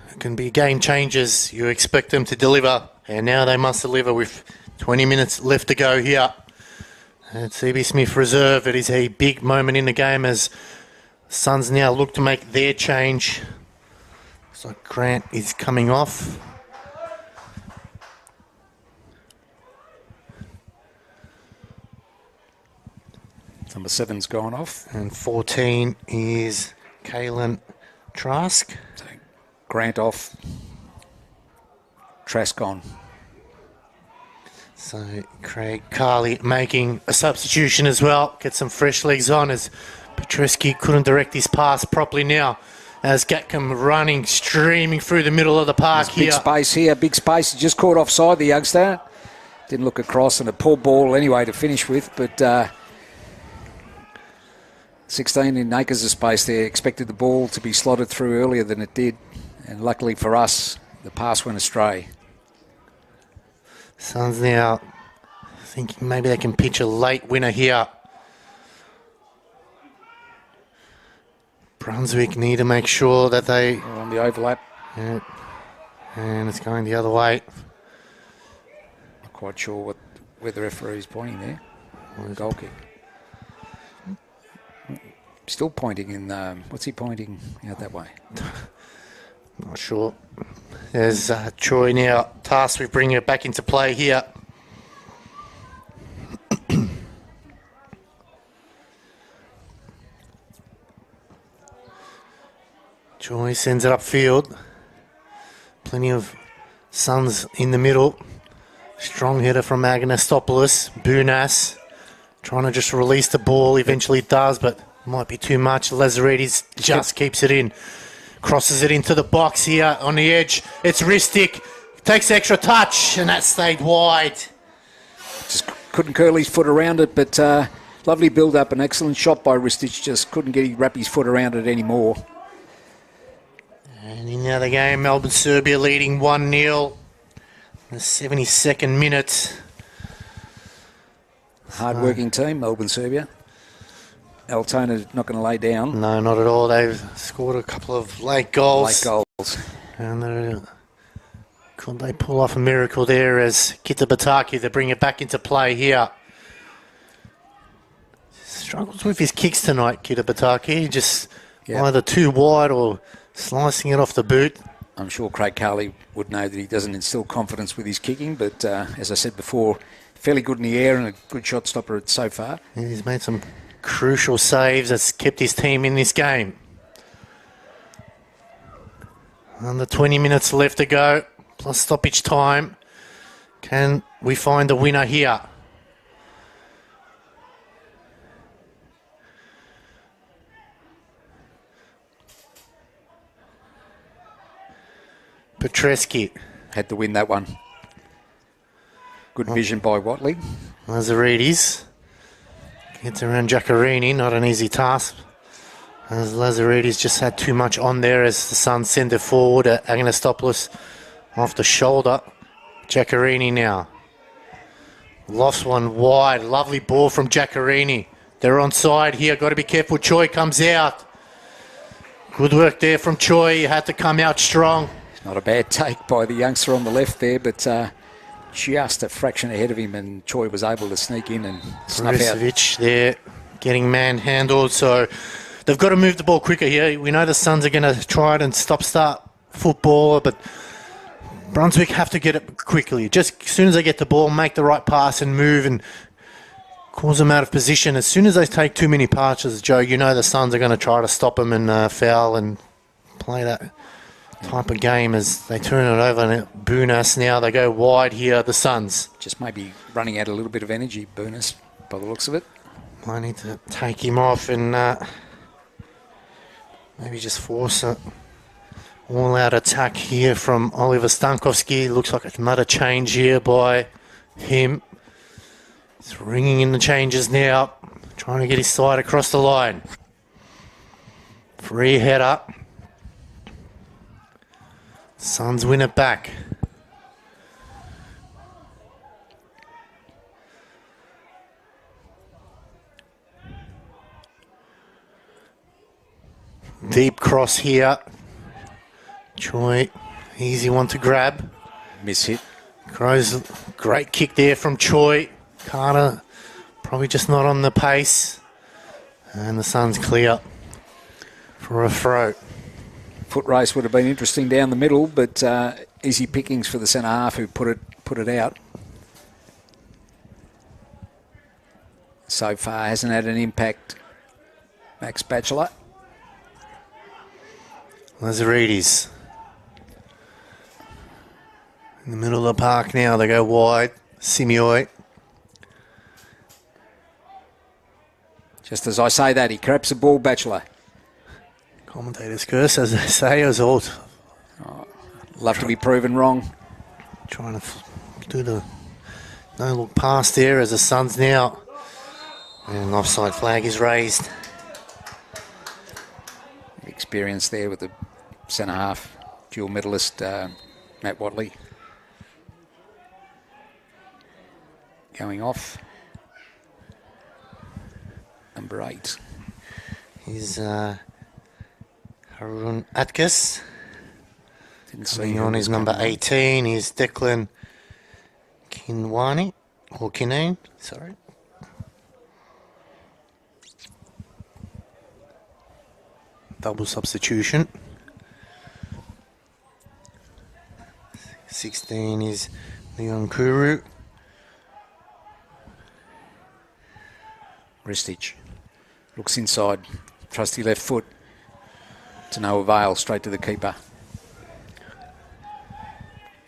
it can be game changers. You expect them to deliver. And now they must deliver with 20 minutes left to go here. At CB Smith Reserve, it is a big moment in the game as Suns now look to make their change. So Grant is coming off. Number 7's gone off. And 14 is Kaylin Trask. So Grant off. Trask on. So Craig Carley making a substitution as well. Get some fresh legs on as Petreski couldn't direct his pass properly now. As Gatcombe running, streaming through the middle of the park here. Big space here, big space. He just caught offside, the youngster. Didn't look across, and a poor ball anyway to finish with, but 16 in acres of space there. Expected the ball to be slotted through earlier than it did, and luckily for us, the pass went astray. Suns now thinking maybe they can pitch a late winner here. Brunswick need to make sure that they... They're on the overlap. Yeah, and it's going the other way. Not quite sure where the referee's pointing there. Goal kick. Still pointing in... what's he pointing out that way? Not sure. There's Troy now tasked with bringing it back into play here. Troy sends it upfield. Plenty of Suns in the middle. Strong header from Agnostopoulos. Bunas trying to just release the ball. Eventually does, but might be too much. Lazaridis just keeps it in. Crosses it into the box here on the edge. It's Ristic. Takes extra touch, and that stayed wide. Just couldn't curl his foot around it, but lovely build-up. An excellent shot by Ristic. Just couldn't wrap his foot around it anymore. And in the other game, Melbourne Serbia leading 1-0. The 72nd minute. Hard-working team, Melbourne Serbia. Altona not going to lay down. No, not at all. They've scored a couple of late goals. And could they pull off a miracle there as Kitabataki, they bring it back into play here. Struggles with his kicks tonight, Kitabataki. Just either too wide or slicing it off the boot. I'm sure Craig Carley would know that he doesn't instill confidence with his kicking, but as I said before, fairly good in the air and a good shot stopper so far. Yeah, he's made some crucial saves that's kept his team in this game. Under 20 minutes left to go, plus stoppage time. Can we find a winner here? Petreski had to win that one. Good vision by Watley. Lazaridis gets around Giacarini, not an easy task. As Lazaridis just had too much on there as the Suns send it forward. Agnostopoulos off the shoulder. Giacarini now. Lofts one wide. Lovely ball from Giacarini. They're onside here. Got to be careful. Choi comes out. Good work there from Choi. He had to come out strong. Not a bad take by the youngster on the left there, but just a fraction ahead of him, and Choi was able to sneak in and snuff out. Borisevic there getting manhandled, so they've got to move the ball quicker here. We know the Suns are going to try it and stop-start football, but Brunswick have to get it quickly. Just as soon as they get the ball, make the right pass and move and cause them out of position. As soon as they take too many passes, Joe, you know the Suns are going to try to stop them and foul and play that type of game as they turn it over. And Bunas now, they go wide here, the Suns. Just maybe running out a little bit of energy, Bunas, by the looks of it. I need to take him off and maybe just force an all-out attack here from Oliver Stankovsky. Looks like another change here by him. He's ringing in the changes now, trying to get his side across the line. Free header. Suns win it back. Deep cross here. Choi, easy one to grab. Miss hit. Crows, great kick there from Choi. Carter Probably just not on the pace. And the Suns clear for a throw. Foot race would have been interesting down the middle, but easy pickings for the centre half who put it out. So far hasn't had an impact. Max Batchelor. Lazaridis. In the middle of the park now, they go wide. Simioi. Just as I say that, he craps the ball, Batchelor. Commentators curse, as they say, as old. Love to be proven wrong. Trying to do the no-look pass there as the Suns now. And an offside flag is raised. Experience there with the centre half, dual medalist Matt Watley. Going off. Number 8. He's Harun Atkas. Didn't see Coming who on was his number coming on. 18 is Declan Kinwani, or Kinane, sorry. Double substitution. 16 is Leon Kuru. Ristich looks inside, trusty left foot. To no avail, straight to the keeper.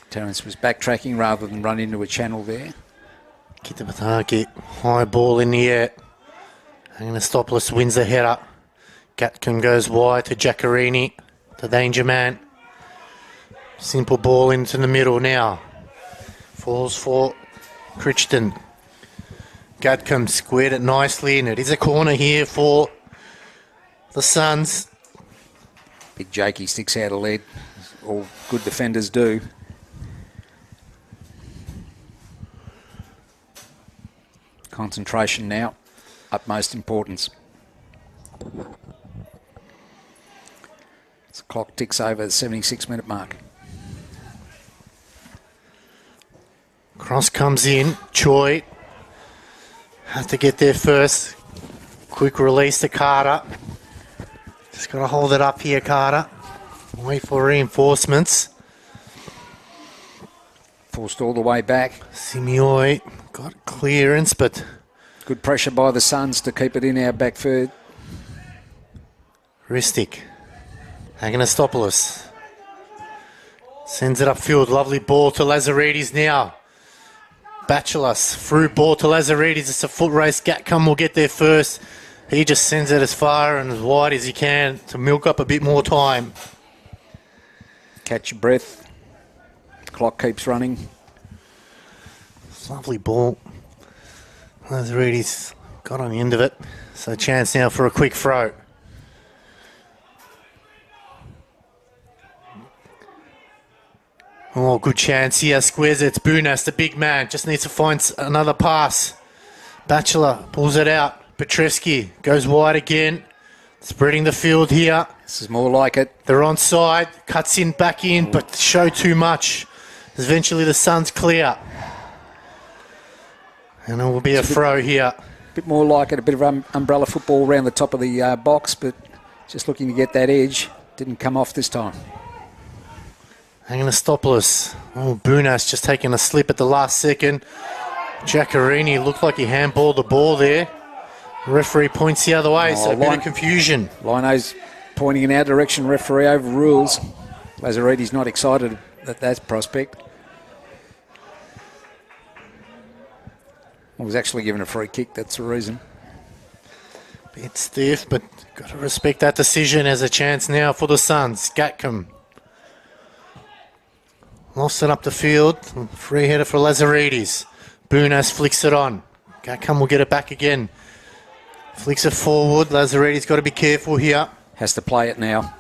Terence was backtracking rather than run into a channel there. Kitabataki, high ball in the air. Anastopoulos wins the header. Gatcombe goes wide to Giacarini, the danger man. Simple ball into the middle now. Falls for Crichton. Gatcombe squared it nicely, and it is a corner here for the Suns. Big Jakey sticks out a lead. All good defenders do. Concentration now, utmost importance. The clock ticks over the 76-minute mark. Cross comes in. Choi have to get there first. Quick release to Carter. Just got to hold it up here, Carter. Wait for reinforcements. Forced all the way back. Simioi got clearance, but Good pressure by the Suns to keep it in our back third. Ristic. Anastopoulos sends it upfield. Lovely ball to Lazaridis now. Bachelas through ball to Lazaridis. It's a foot race. Gatcombe will get there first. He just sends it as far and as wide as he can to milk up a bit more time. Catch your breath. Clock keeps running. Lovely ball. Lazaridis got on the end of it. So a chance now for a quick throw. Oh, good chance here. Squares it. It's Bunas, the big man. Just needs to find another pass. Batchelor pulls it out. Petreski goes wide again. Spreading the field here. This is more like it. They're onside. Cuts in, back in, but show too much. Eventually the Suns clear. And it will be a throw here. A bit more like it. A bit of umbrella football around the top of the box, but just looking to get that edge. Didn't come off this time. Anastopoulos. Oh, Bunas just taking a slip at the last second. Giacarini looked like he handballed the ball there. Referee points the other way, so a bit of confusion. Lino's pointing in our direction. Referee overrules. Lazaridis not excited at that prospect. I was actually given a free kick, that's the reason. Bit stiff, but got to respect that decision. As a chance now for the Suns. Gatcombe. Lost it up the field. Free header for Lazaridis. Bunas flicks it on. Gatcombe will get it back again. Flicks it forward. Lazaridis got to be careful here. Has to play it now.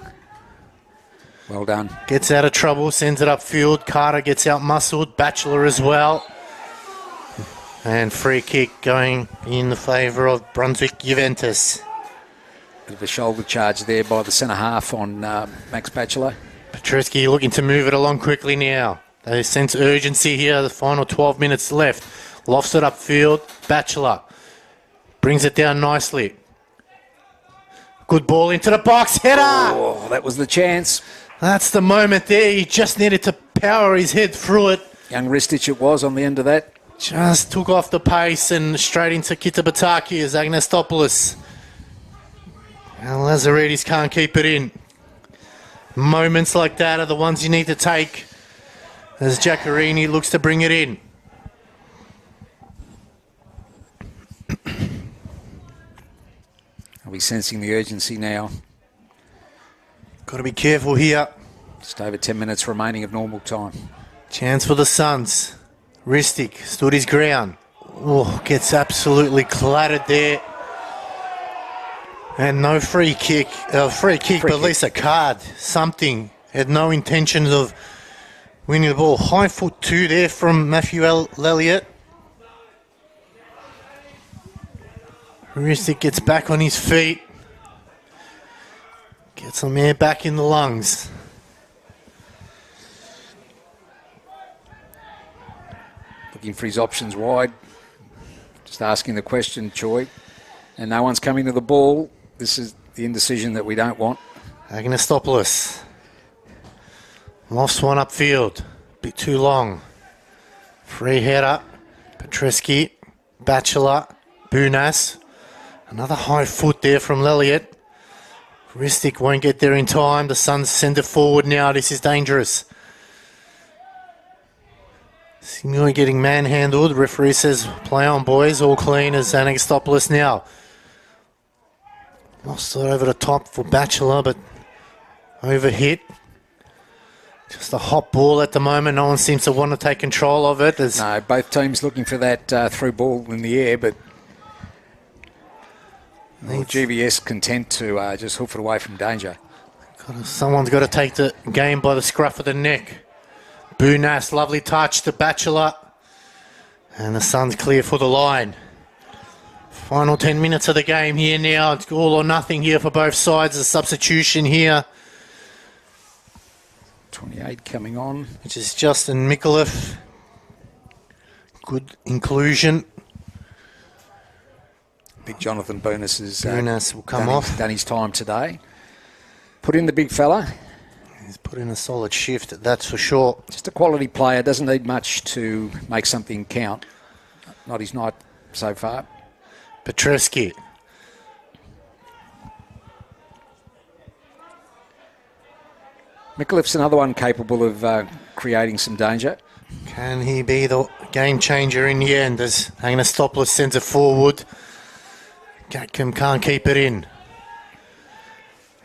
Well done. Gets out of trouble, sends it upfield. Carter gets out muscled. Batchelor as well. And free kick going in the favour of Brunswick Juventus. Bit of a shoulder charge there by the centre half on Max Batchelor. Petreski looking to move it along quickly now. They sense urgency here. The final 12 minutes left. Lofts it upfield. Batchelor brings it down nicely. Good ball into the box. Header! Oh, that was the chance. That's the moment there. He just needed to power his head through it. Young Ristich it was on the end of that. Just took off the pace and straight into Kitabataki as Agnostopoulos. And Lazaridis can't keep it in. Moments like that are the ones you need to take as Giacarini looks to bring it in. Are we sensing the urgency now? Got to be careful here. Just over 10 minutes remaining of normal time. Chance for the Suns. Ristic stood his ground. Oh, gets absolutely clattered there. And no free kick. But at least a card. Something. Had no intentions of winning the ball. High foot 2 there from Matthew Lelliott. Ristic gets back on his feet. Gets some air back in the lungs. Looking for his options wide. Just asking the question, Choi. And no one's coming to the ball. This is the indecision that we don't want. Agnostopoulos. Lost one upfield. Bit too long. Free header. Petreski. Batchelor. Bunas. Another high foot there from Lelliott. Ristic won't get there in time. The Suns send it forward now. This is dangerous. Simui getting manhandled. Referee says, play on, boys. All clean as Agnostopoulos now. Lost it over the top for Batchelor, but overhit. Just a hot ball at the moment. No one seems to want to take control of it. No, both teams looking for that through ball in the air, but GVS content to just hoof it away from danger. Someone's got to take the game by the scruff of the neck. Bunas, lovely touch to Batchelor. And the Suns clear for the line. Final 10 minutes of the game here now. It's all or nothing here for both sides. A substitution here. 28 coming on. Which is Justin Mikulev. Good inclusion. Big Jonathan Bunas will come off. Done his time today. Put in the big fella. He's put in a solid shift, that's for sure. Just a quality player. Doesn't need much to make something count. Not his night so far. Petreski. Mikulev's another one capable of creating some danger. Can he be the game changer in the end as Agnostopoulos sends it forward? Gatcombe can't keep it in.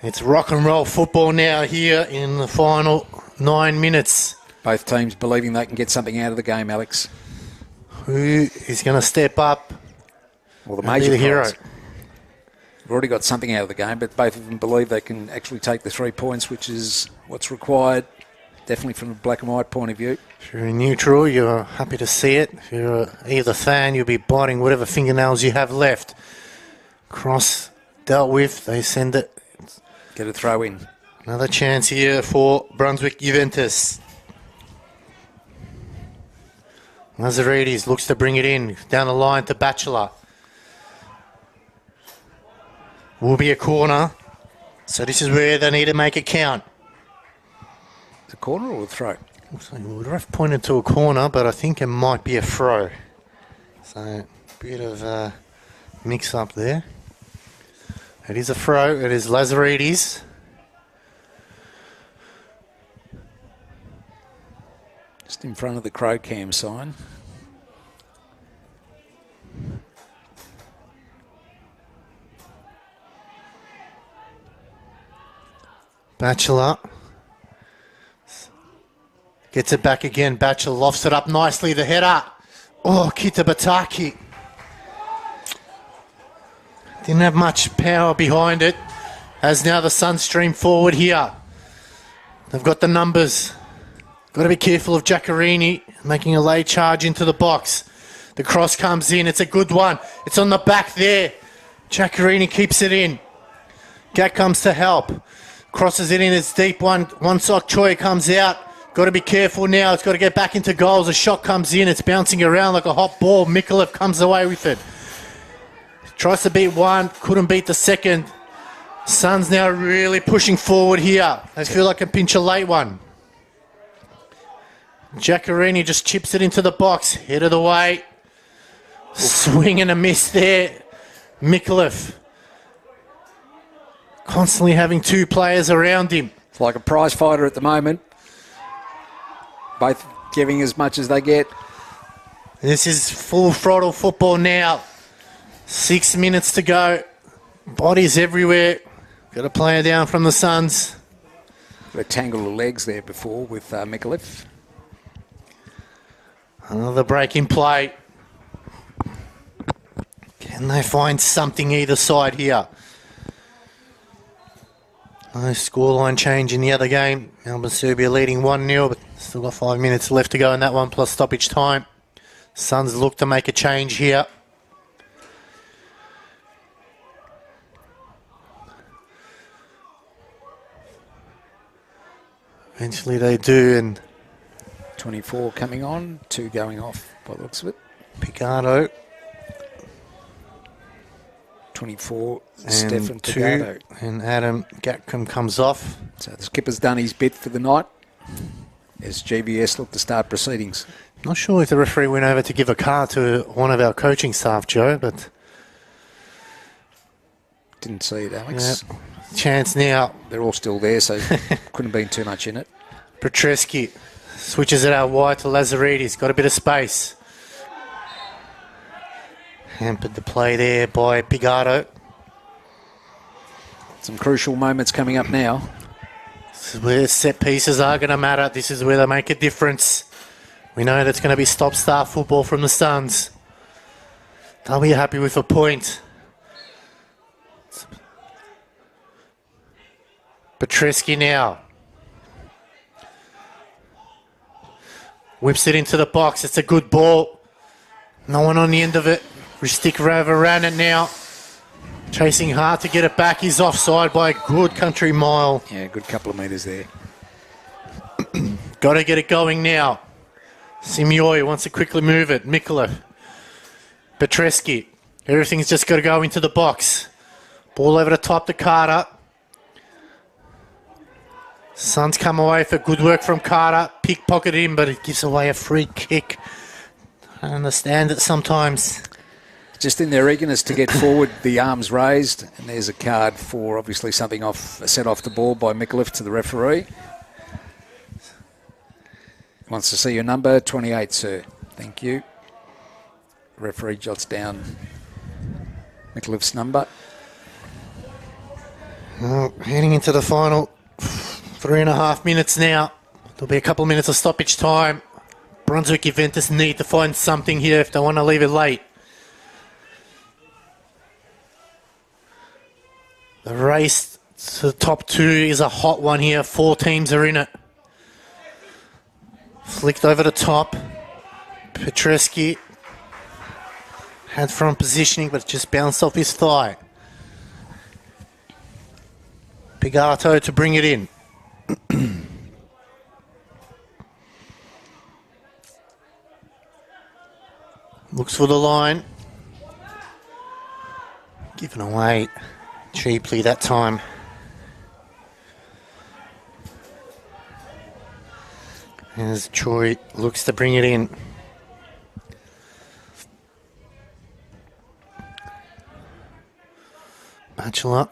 It's rock and roll football now here in the final 9 minutes. Both teams believing they can get something out of the game, Alex. Who is going to step up? Well, the major hero. We've already got something out of the game, but both of them believe they can actually take the 3 points, which is what's required, definitely from a black and white point of view. If you're neutral, you're happy to see it. If you're either fan, you'll be biting whatever fingernails you have left. Cross dealt with, they send it. Get a throw in. Another chance here for Brunswick Juventus. Lazaridis looks to bring it in. Down the line to Batchelor. Will be a corner. So this is where they need to make it count. The corner or the throw? The ref pointed to a corner, but I think it might be a throw. So a bit of a mix up there. It is a throw. It is Lazaridis. Just in front of the Crow Cam sign. Batchelor. Gets it back again. Batchelor lofts it up nicely. The header. Oh, Kitabataki. Didn't have much power behind it. As now the Suns stream forward here. They've got the numbers. Got to be careful of Giacarini making a late charge into the box. The cross comes in. It's a good one. It's on the back there. Giacarini keeps it in. Gat comes to help. Crosses it in. It's deep. One sock Choi comes out. Got to be careful now. It's got to get back into goals. A shot comes in. It's bouncing around like a hot ball. Mikulev comes away with it. Tries to beat one, couldn't beat the second. Suns now really pushing forward here. They feel like a pinch a late one. Giacorini just chips it into the box. Head of the way. Swing and a miss there. Mikulev. Constantly having two players around him. It's like a prize fighter at the moment. Both giving as much as they get. This is full throttle football now. 6 minutes to go. Bodies everywhere. Got a player down from the Suns. A tangle of legs there before with Mikulev. Another break in play. Can they find something either side here? No scoreline change in the other game. Melbourne Serbia leading 1-0, but still got 5 minutes left to go in that one, plus stoppage time. Suns look to make a change here. Eventually they do, and 24 coming on, 2 going off by the looks of it. Picardo. 24, And Stefan 2, Picardo. and Adam Gatcombe comes off. So the skipper's done his bit for the night as GBS look to start proceedings. Not sure if the referee went over to give a card to one of our coaching staff, Joe, but Didn't see it, Alex. yeah, chance now. They're all still there, so couldn't have been too much in it. Petreski switches it out wide to Lazaridis. Got a bit of space. Hampered the play there by Picardo. Some crucial moments coming up now. This is where set pieces are going to matter. This is where they make a difference. We know that's going to be stop-start football from the Suns. They'll be happy with a point. Petreski now. Whips it into the box. It's a good ball. No one on the end of it. Ristikova ran it now. Chasing hard to get it back. He's offside by a good country mile. Yeah, a good couple of metres there. Got to get it going now. Simioi wants to quickly move it. Mikulev. Petreski. Everything's just got to go into the box. Ball over the top to Carter. Suns come away for good work from Carter. Pickpocket him, but it gives away a free kick. I understand it sometimes. Just in their eagerness to get forward, the arms raised, and there's a card for obviously something set off the ball by Mikulev to the referee. Wants to see your number, 28, sir. Thank you. Referee jots down Mikulev's number. Heading into the final 3.5 minutes now. There'll be a couple of minutes of stoppage time. Brunswick Juventus need to find something here if they want to leave it late. The race to the top 2 is a hot one here. 4 teams are in it. Flicked over the top. Petreski had front positioning, but just bounced off his thigh. Pigato to bring it in. Looks for the line. Given away cheaply that time. As Troy looks to bring it in. Bachelor.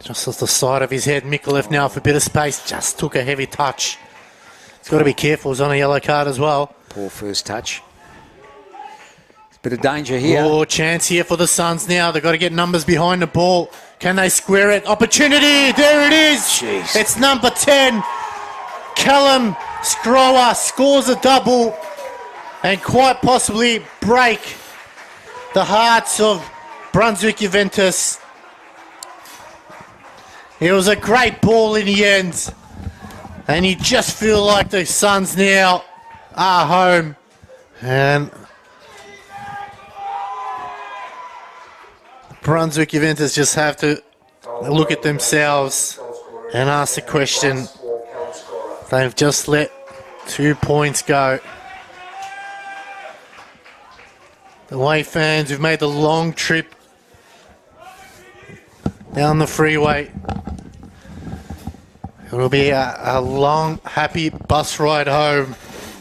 Just off the side of his head. Mikulev now for a bit of space. Just took a heavy touch. He's got to be careful. He's on a yellow card as well. Poor first touch. Bit of danger here. Oh, chance here for the Suns now. They've got to get numbers behind the ball. Can they square it? Opportunity. There it is. Jeez. It's number 10. Callum Scrower scores a double and quite possibly break the hearts of Brunswick Juventus. It was a great ball in the end. And you just feel like the Suns now are home. And Brunswick Juventus just have to look at themselves and ask the question. They've just let 2 points go. The away fans who've made the long trip down the freeway. It'll be a long, happy bus ride home.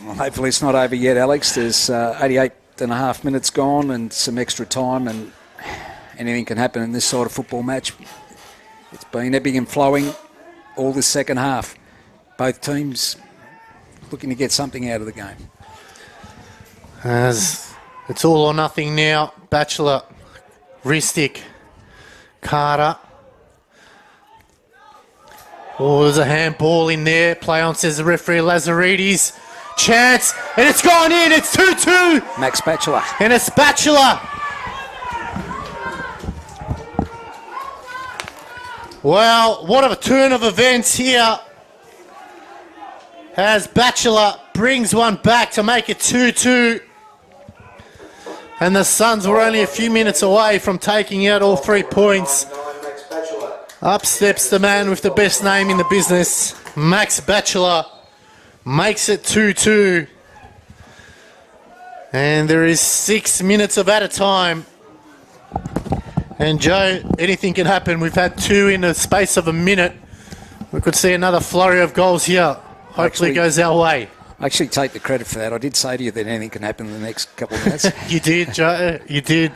Well, hopefully it's not over yet, Alex. There's 88 and a half minutes gone and some extra time, and anything can happen in this sort of football match. It's been ebbing and flowing all this second half. Both teams looking to get something out of the game. As it's all or nothing now. Batchelor, Ristic, Carter. Oh, there's a handball in there. Play on, says the referee, Lazaridis. Chance, and it's gone in. It's 2-2. Max Batchelor. And it's Batchelor. Well, what a turn of events here. As Batchelor brings one back to make it 2-2. And the Suns were only a few minutes away from taking out all 3 points. Up steps the man with the best name in the business. Max Batchelor makes it 2-2. And there is 6 minutes of added time. And Joe, anything can happen. We've had 2 in the space of a minute. We could see another flurry of goals here. Hopefully it goes our way. I actually take the credit for that. I did say to you that anything can happen in the next couple of minutes. You did, Joe. You did.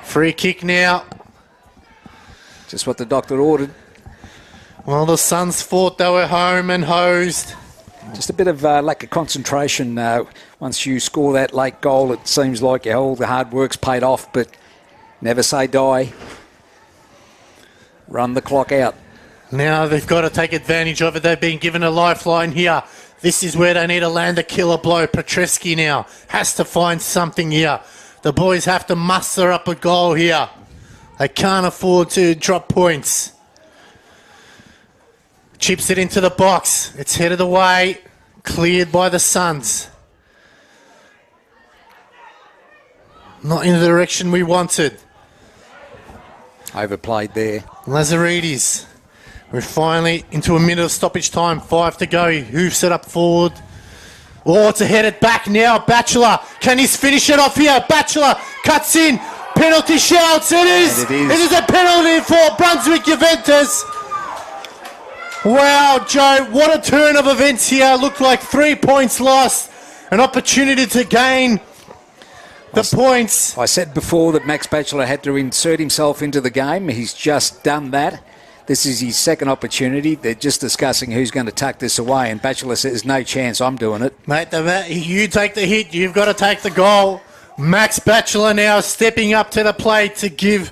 Free kick now. Just what the doctor ordered. Well, the Suns thought they were home and hosed. Just a bit of lack of concentration. Once you score that late goal, it seems like all the hard work's paid off, but never say die. Run the clock out. Now they've got to take advantage of it. They've been given a lifeline here. This is where they need to land a killer blow. Petreski now has to find something here. The boys have to muster up a goal here. They can't afford to drop points. Chips it into the box. It's headed away. Cleared by the Suns. Not in the direction we wanted. Overplayed there. Lazaridis. We're finally into a minute of stoppage time. 5 to go. He hoofs it up forward. Oh, it's a headed back now. Batchelor. Can he finish it off here? Batchelor cuts in. Penalty shouts. It is. And it is. It is a penalty for Brunswick Juventus. Wow, Joe, what a turn of events here. Looked like 3 points lost. An opportunity to gain the points. I said before that Max Batchelor had to insert himself into the game. He's just done that. This is his second opportunity. They're just discussing who's going to tuck this away, and Batchelor says, no chance, I'm doing it. Mate, you take the hit, you've got to take the goal. Max Batchelor now stepping up to the plate to give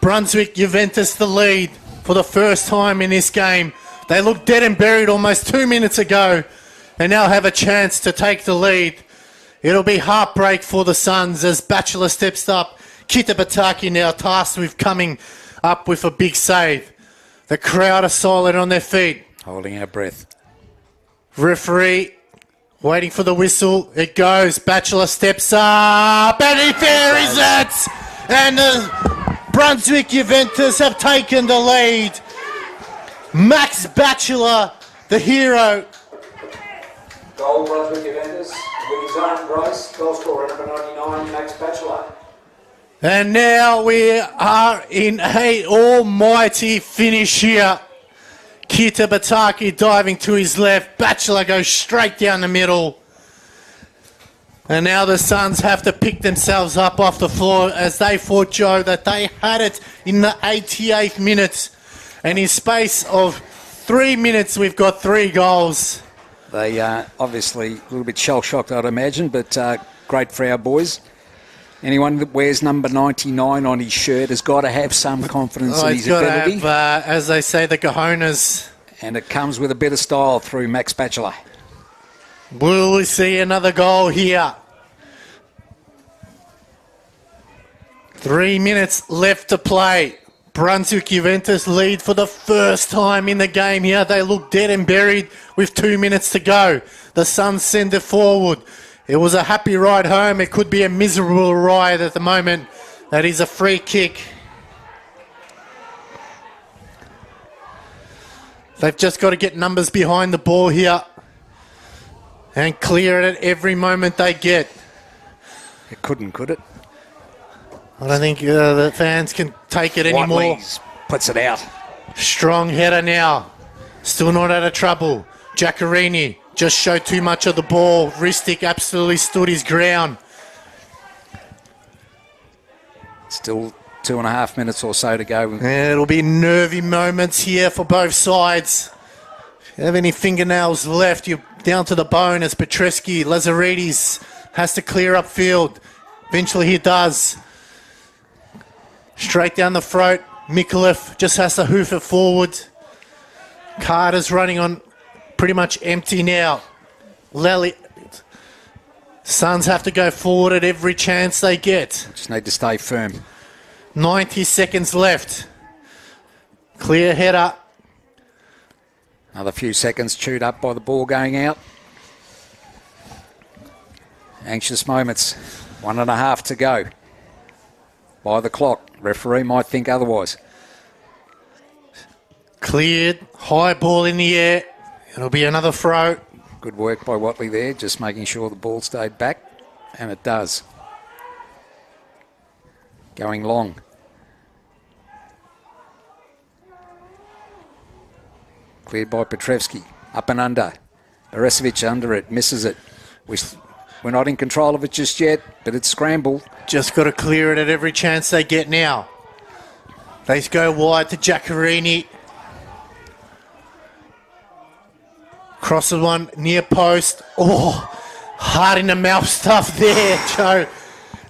Brunswick Juventus the lead for the first time in this game. They looked dead and buried almost 2 minutes ago and now have a chance to take the lead. It'll be heartbreak for the Suns as Batchelor steps up. Kita Bataki now tasked with coming up with a big save. The crowd are silent on their feet. Holding our breath. Referee waiting for the whistle. It goes. Batchelor steps up and he buries it. And the Brunswick Juventus have taken the lead. Max Batchelor, the hero. Goal Brunswick Juventus with his own brace. Goal scorer number 99, Max Batchelor. And now we are in a almighty finish here. Kita Bataki diving to his left. Batchelor goes straight down the middle. And now the Suns have to pick themselves up off the floor as they thought, Joe, that they had it in the 88th minute. And in space of 3 minutes, we've got 3 goals. They are obviously a little bit shell-shocked, I'd imagine, but great for our boys. Anyone that wears number 99 on his shirt has got to have some confidence in his ability. He's got to have, as they say, the cojones. And it comes with a bit of style through Max Batchelor. Will we see another goal here? 3 minutes left to play. Brunswick Juventus lead for the first time in the game here. They look dead and buried with 2 minutes to go. The Suns send it forward. It was a happy ride home. It could be a miserable ride at the moment. That is a free kick. They've just got to get numbers behind the ball here and clear it at every moment they get. It couldn't, could it? I don't think the fans can take it anymore. Whiteley's puts it out. Strong header now. Still not out of trouble. Giacorini just showed too much of the ball. Ristic absolutely stood his ground. Still 2.5 minutes or so to go. And it'll be nervy moments here for both sides. If you have any fingernails left, you're down to the bone as Petreski. Lazaridis has to clear up field. Eventually he does. Straight down the throat. Mikulev just has to hoof it forward. Carter's running on pretty much empty now. Lely. Suns have to go forward at every chance they get. Just need to stay firm. 90 seconds left. Clear header. Another few seconds chewed up by the ball going out. Anxious moments. 1.5 to go. By the clock. Referee might think otherwise. Cleared. High ball in the air. It'll be another throw. Good work by Watley there, just making sure the ball stayed back. And it does. Going long. Cleared by Petrevski. Up and under. Beresovic under it. Misses it. We're not in control of it just yet, but it's scrambled. Just got to clear it at every chance they get now. They go wide to Giacorini. Crosses one near post. Oh, hard in the mouth stuff there, Joe.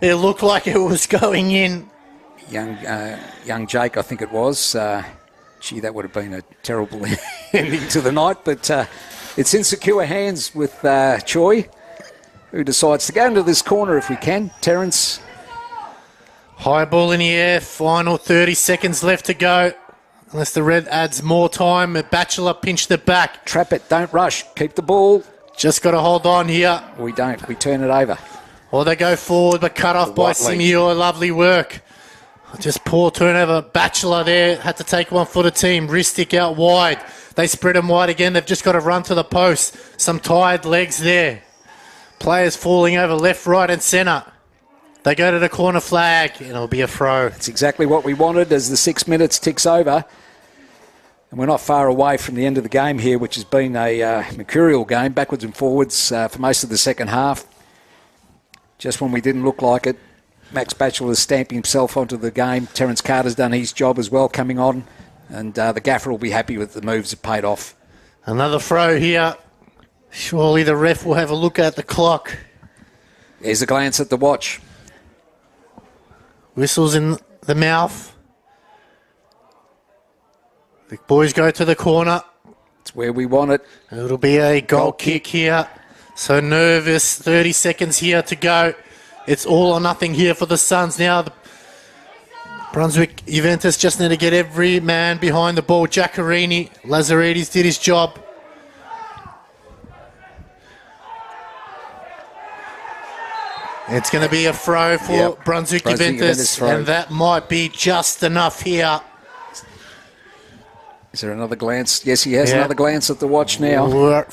It looked like it was going in. Young Jake, I think it was. Gee, that would have been a terrible ending to the night, but it's in secure hands with Choi, who decides to go into this corner if we can. Terence. High ball in the air. Final 30 seconds left to go. Unless the red adds more time. Batchelor pinched it back. Trap it, don't rush. Keep the ball. Just got to hold on here. We don't. We turn it over. Or they go forward, but cut off by Simeo. Lovely work. Just poor turnover. Batchelor there had to take one for the team. Ristic out wide. They spread him wide again. They've just got to run to the post. Some tired legs there. Players falling over left, right and centre. They go to the corner flag and it'll be a throw. It's exactly what we wanted as the 6 minutes ticks over. And we're not far away from the end of the game here, which has been a mercurial game, backwards and forwards for most of the second half. Just when we didn't look like it, Max Batchelor stamping himself onto the game. Terence Carter's done his job as well coming on. And the gaffer will be happy with the moves that paid off. Another throw here. Surely the ref will have a look at the clock. There's a glance at the watch. Whistles in the mouth. The boys go to the corner. It's where we want it. It'll be a goal kick here. So nervous. 30 seconds here to go. It's all or nothing here for the Suns now. The Brunswick Juventus just need to get every man behind the ball. Giacorini. Lazaridis did his job. It's going to be a throw for Brunswick Juventus, and that might be just enough here. Is there another glance? Yes, he has another glance at the watch now.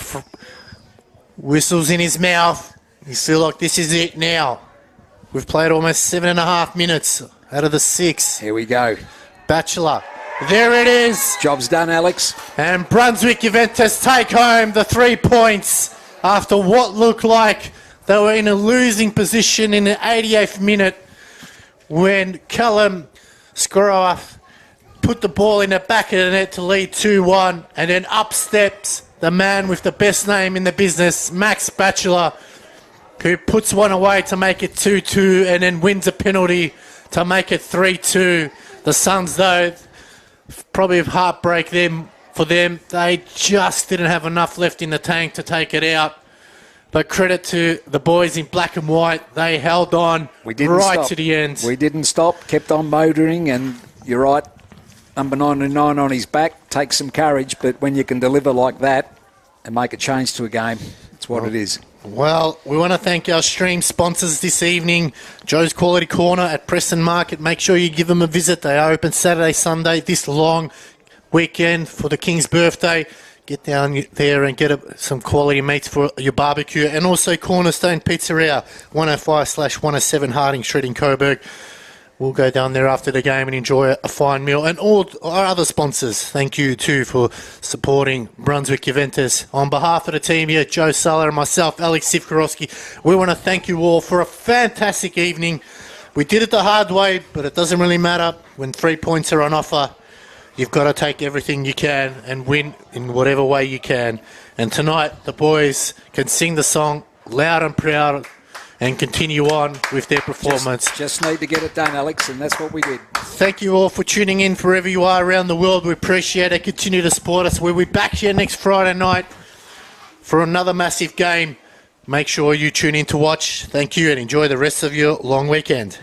Whistles in his mouth. You feel like this is it now. We've played almost 7.5 minutes out of the 6. Here we go. Batchelor. There it is. Job's done, Alex. And Brunswick Juventus take home the 3 points after what looked like they were in a losing position in the 88th minute when Callum Skoroff put the ball in the back of the net to lead 2-1, and then up steps the man with the best name in the business, Max Batchelor, who puts one away to make it 2-2 and then wins a penalty to make it 3-2. The Suns, though, probably a heartbreak for them. They just didn't have enough left in the tank to take it out. But credit to the boys in black and white. They held on to the end. We didn't stop, kept on motoring, and you're right, number 99 on his back takes some courage, but when you can deliver like that and make a change to a game, it's what it is. Well, we want to thank our stream sponsors this evening, Joe's Quality Corner at Preston Market. Make sure you give them a visit. They are open Saturday, Sunday, this long weekend for the King's birthday. Get down there and get some quality meats for your barbecue. And also Cornerstone Pizzeria, 105/107 Harding Street in Coburg. We'll go down there after the game and enjoy a fine meal. And all our other sponsors, thank you too for supporting Brunswick Juventus. On behalf of the team here, Joe Suller and myself, Alex Sivkorowski, we want to thank you all for a fantastic evening. We did it the hard way, but it doesn't really matter. When 3 points are on offer, you've got to take everything you can and win in whatever way you can. And tonight, the boys can sing the song loud and proud and continue on with their performance. Just need to get it done, Alex, and that's what we did. Thank you all for tuning in wherever you are around the world. We appreciate it. Continue to support us. We'll be back here next Friday night for another massive game. Make sure you tune in to watch. Thank you and enjoy the rest of your long weekend.